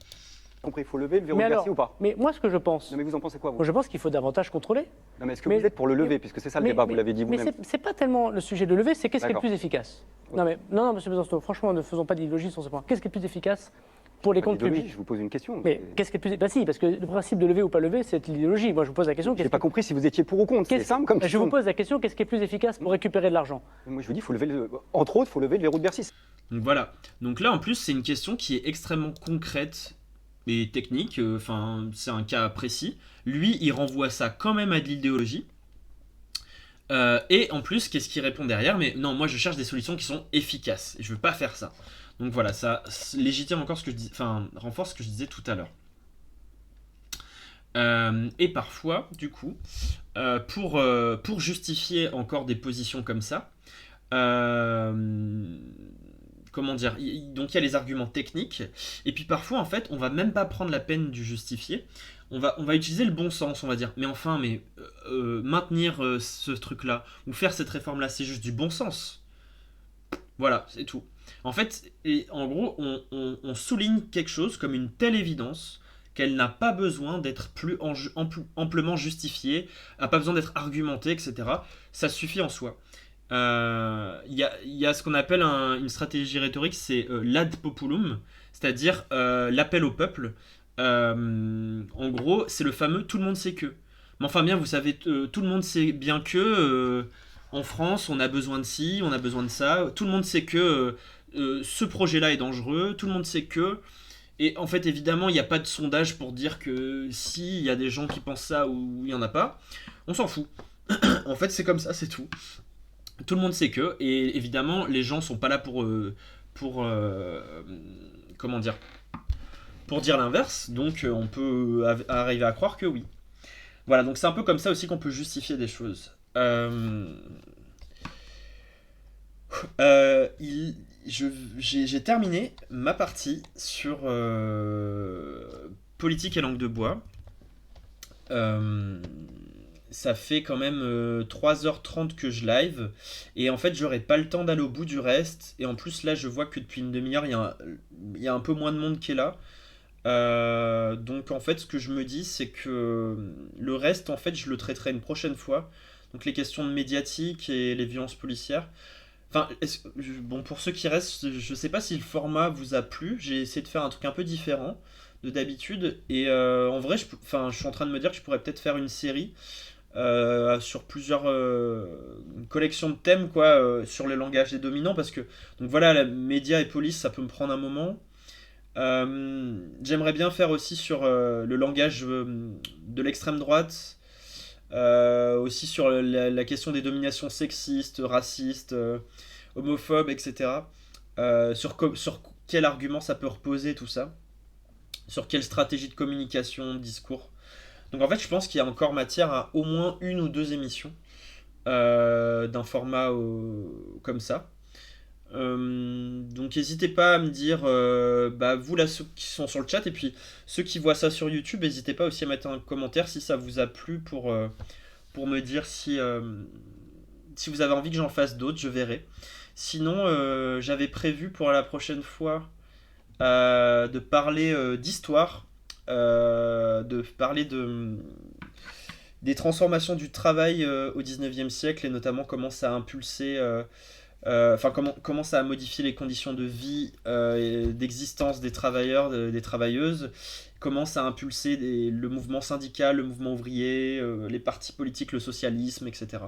Compris, il faut lever le verrou de Bercy ou pas? Mais moi, ce que je pense... Non, mais vous en pensez quoi, vous? Moi, je pense qu'il faut davantage contrôler. Non, mais est-ce que vous êtes pour le lever, puisque c'est ça le débat, vous l'avez dit vous-même? Mais c'est pas tellement le sujet de lever, c'est qu'est-ce qui est le plus efficace. Okay. Non, monsieur Besancenot, franchement, ne faisons pas d'idéologie sur ce point. Qu'est-ce qui est le plus efficace pour les comptes publics? Je vous pose une question. Mais qu'est-ce qui est le plus... si, parce que le principe de lever ou pas lever, c'est l'idéologie. Moi, je vous pose la question... Je n'ai pas compris si vous étiez pour ou contre, c'est simple comme question. Je vous pose la question, qu'est-ce qui est plus efficace pour récupérer de l'argent? Moi, je vous dis, faut lever entre autres, il faut lever le verrou de Bercy. Donc voilà. Donc là, en plus, c'est une question qui est extrêmement concrète et technique, c'est un cas précis. Lui, il renvoie ça quand même à de l'idéologie. Et en plus, qu'est-ce qu'il répond derrière? Mais non, moi je cherche des solutions qui sont efficaces. Et je veux pas faire ça. Donc voilà, ça légitime encore ce que je dis, renforce ce que je disais tout à l'heure. Et parfois, du coup, pour justifier encore des positions comme ça, comment dire, donc il y a les arguments techniques, et puis parfois en fait on va même pas prendre la peine de justifier, on va utiliser le bon sens, on va dire, mais maintenir ce truc là, ou faire cette réforme là, c'est juste du bon sens, voilà, c'est tout. En fait, et en gros, on souligne quelque chose comme une telle évidence qu'elle n'a pas besoin d'être plus amplement justifiée, n'a pas besoin d'être argumentée, etc. Ça suffit en soi. Il y a ce qu'on appelle une stratégie rhétorique, c'est l'ad populum, c'est-à-dire l'appel au peuple. En gros, c'est le fameux tout le monde sait que. Mais enfin bien, vous savez, tout le monde sait bien que en France, on a besoin de ci, on a besoin de ça. Tout le monde sait que ce projet-là est dangereux. Tout le monde sait que. Et en fait, évidemment, il n'y a pas de sondage pour dire que si il y a des gens qui pensent ça ou il n'y en a pas. On s'en fout. En fait, c'est comme ça, c'est tout. Tout le monde sait que. Et évidemment, les gens sont pas là pour comment dire, pour dire l'inverse. Donc, on peut arriver à croire que oui. Voilà, donc c'est un peu comme ça aussi qu'on peut justifier des choses. J'ai terminé ma partie sur politique et langue de bois. Ça fait quand même 3h30 que je live. Et en fait, j'aurais pas le temps d'aller au bout du reste. Et en plus, là, je vois que depuis une demi-heure, il y a un peu moins de monde qui est là. Donc en fait, ce que je me dis, c'est que le reste, en fait, je le traiterai une prochaine fois. Donc les questions de médiatique et les violences policières. Enfin, bon, pour ceux qui restent, je sais pas si le format vous a plu. J'ai essayé de faire un truc un peu différent de d'habitude. Et en vrai, je suis en train de me dire que je pourrais peut-être faire une série sur plusieurs collections de thèmes, quoi, sur le langage des dominants. Parce que, donc voilà, la médias et police, ça peut me prendre un moment. J'aimerais bien faire aussi sur le langage de l'extrême droite. Aussi sur la question des dominations sexistes, racistes, homophobes, etc. Sur quel argument ça peut reposer, tout ça. Sur quelle stratégie de communication, de discours. Donc en fait, je pense qu'il y a encore matière à au moins 1 ou 2 émissions d'un format comme ça. Donc n'hésitez pas à me dire, vous là, ceux qui sont sur le chat, et puis ceux qui voient ça sur YouTube, n'hésitez pas aussi à mettre un commentaire si ça vous a plu pour me dire si vous avez envie que j'en fasse d'autres, je verrai. Sinon, j'avais prévu pour la prochaine fois de parler d'histoire, de parler des transformations du travail au 19e siècle, et notamment comment ça a impulsé comment ça a modifié les conditions de vie et d'existence des travailleurs, des travailleuses, comment ça a impulsé le mouvement syndical, le mouvement ouvrier, les partis politiques, le socialisme, etc.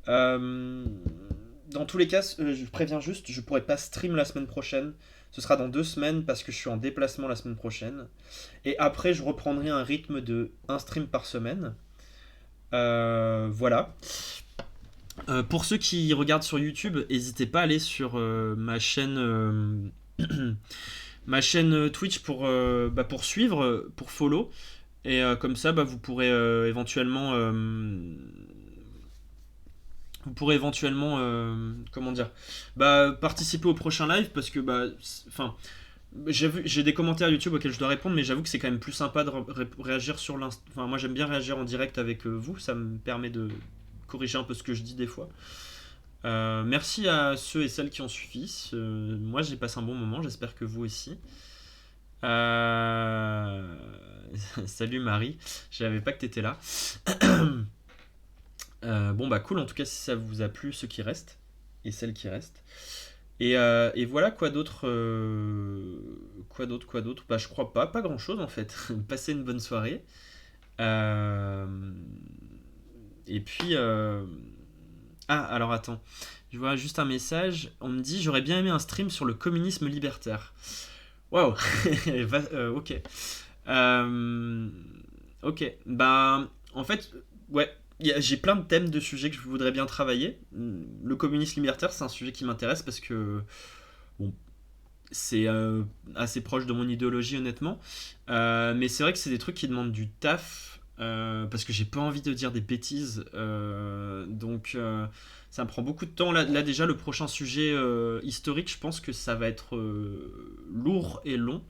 Dans tous les cas, je préviens juste, je pourrai pas stream la semaine prochaine. Ce sera dans 2 semaines parce que je suis en déplacement la semaine prochaine. Et après, je reprendrai un rythme de 1 stream par semaine. Voilà. Pour ceux qui regardent sur YouTube, n'hésitez pas à aller sur ma chaîne Twitch pour suivre, pour follow, et comme ça vous pourrez éventuellement comment dire, participer au prochain live, parce que j'ai des commentaires YouTube auxquels je dois répondre, mais j'avoue que c'est quand même plus sympa de réagir sur l'instant. Enfin, moi j'aime bien réagir en direct avec vous, ça me permet de corriger un peu ce que je dis des fois. Merci à ceux et celles qui ont suivi. Moi j'ai passé un bon moment, j'espère que vous aussi. Salut Marie, je savais pas que t'étais là. Cool, en tout cas si ça vous a plu, ceux qui restent et celles qui restent. Et voilà, quoi d'autre, je crois pas grand chose en fait. Passez une bonne soirée. Et puis alors attends, je vois juste un message, on me dit j'aurais bien aimé un stream sur le communisme libertaire. Waouh. Ok. Ok, en fait, ouais, j'ai plein de thèmes, de sujets que je voudrais bien travailler. Le communisme libertaire, c'est un sujet qui m'intéresse parce que c'est assez proche de mon idéologie, honnêtement. Mais c'est vrai que c'est des trucs qui demandent du taf. Parce que j'ai pas envie de dire des bêtises, donc ça me prend beaucoup de temps. Là déjà, le prochain sujet historique, je pense que ça va être lourd et long.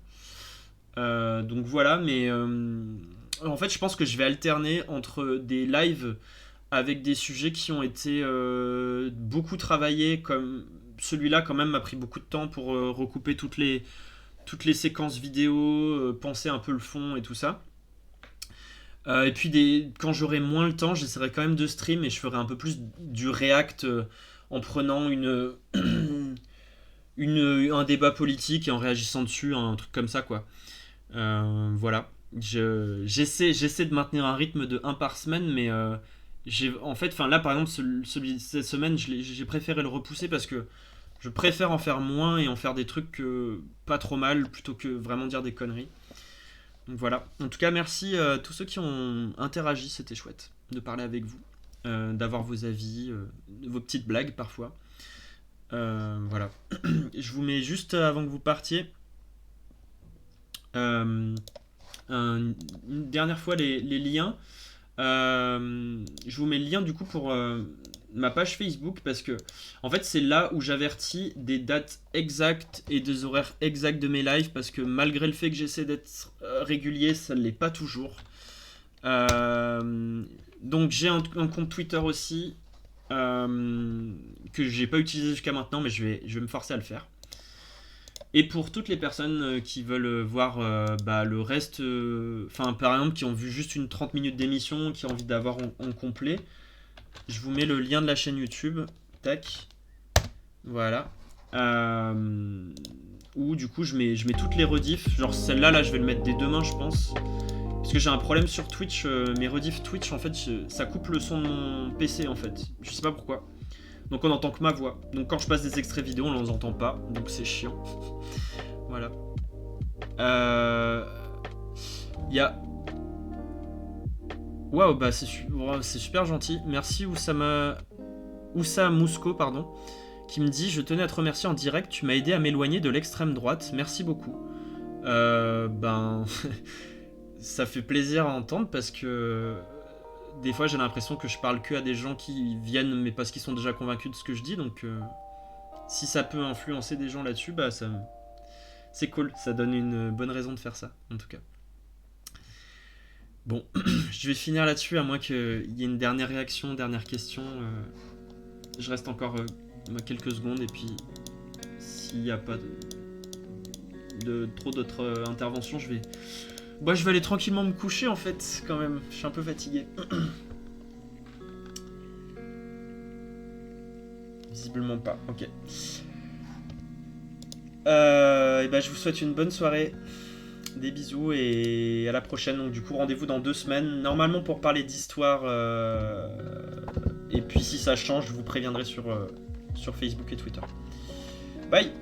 Donc voilà, mais en fait, je pense que je vais alterner entre des lives avec des sujets qui ont été beaucoup travaillés, comme celui-là quand même m'a pris beaucoup de temps pour recouper toutes les séquences vidéo, penser un peu le fond et tout ça. Et puis quand j'aurai moins le temps, j'essaierai quand même de stream et je ferai un peu plus du react en prenant un débat politique et en réagissant dessus, un truc comme ça quoi. Voilà. J'essaie de maintenir un rythme de 1 par semaine, mais là par exemple celui de cette semaine j'ai préféré le repousser parce que je préfère en faire moins et en faire des trucs pas trop mal plutôt que vraiment dire des conneries. Donc voilà. En tout cas, merci à tous ceux qui ont interagi, c'était chouette de parler avec vous, d'avoir vos avis, vos petites blagues parfois. Voilà. Je vous mets juste avant que vous partiez une dernière fois les liens. Je vous mets le lien du coup pour ma page Facebook parce que en fait c'est là où j'avertis des dates exactes et des horaires exacts de mes lives parce que malgré le fait que j'essaie d'être régulier, ça ne l'est pas toujours. Donc j'ai un compte Twitter aussi que j'ai pas utilisé jusqu'à maintenant, mais je vais me forcer à le faire. Et pour toutes les personnes qui veulent voir le reste, par exemple qui ont vu juste une 30 minutes d'émission, qui ont envie d'avoir en complet, je vous mets le lien de la chaîne YouTube, tac, voilà, où du coup je mets toutes les rediffs, genre celle-là là je vais le mettre dès demain je pense, parce que j'ai un problème sur Twitch, mes rediffs Twitch en fait ça coupe le son de mon PC en fait, je sais pas pourquoi. Donc on entend que ma voix. Donc quand je passe des extraits vidéo, on les entend pas. Donc c'est chiant. Voilà. Il y a... Waouh, bah c'est super gentil. Merci Oussa Mousco, pardon, qui me dit « Je tenais à te remercier en direct, tu m'as aidé à m'éloigner de l'extrême droite. Merci beaucoup. » Ça fait plaisir à entendre parce que... Des fois j'ai l'impression que je parle que à des gens qui viennent mais parce qu'ils sont déjà convaincus de ce que je dis, donc si ça peut influencer des gens là-dessus, bah c'est cool, ça donne une bonne raison de faire ça en tout cas. Bon, je vais finir là-dessus à moins qu'il y ait une dernière réaction, dernière question. Je reste encore quelques secondes et puis s'il n'y a pas trop d'autres interventions, je vais aller tranquillement me coucher en fait, quand même. Je suis un peu fatigué. Visiblement pas, ok. Je vous souhaite une bonne soirée. Des bisous et à la prochaine. Donc du coup, rendez-vous dans 2 semaines. Normalement pour parler d'histoire. Et puis si ça change, je vous préviendrai sur Facebook et Twitter. Bye.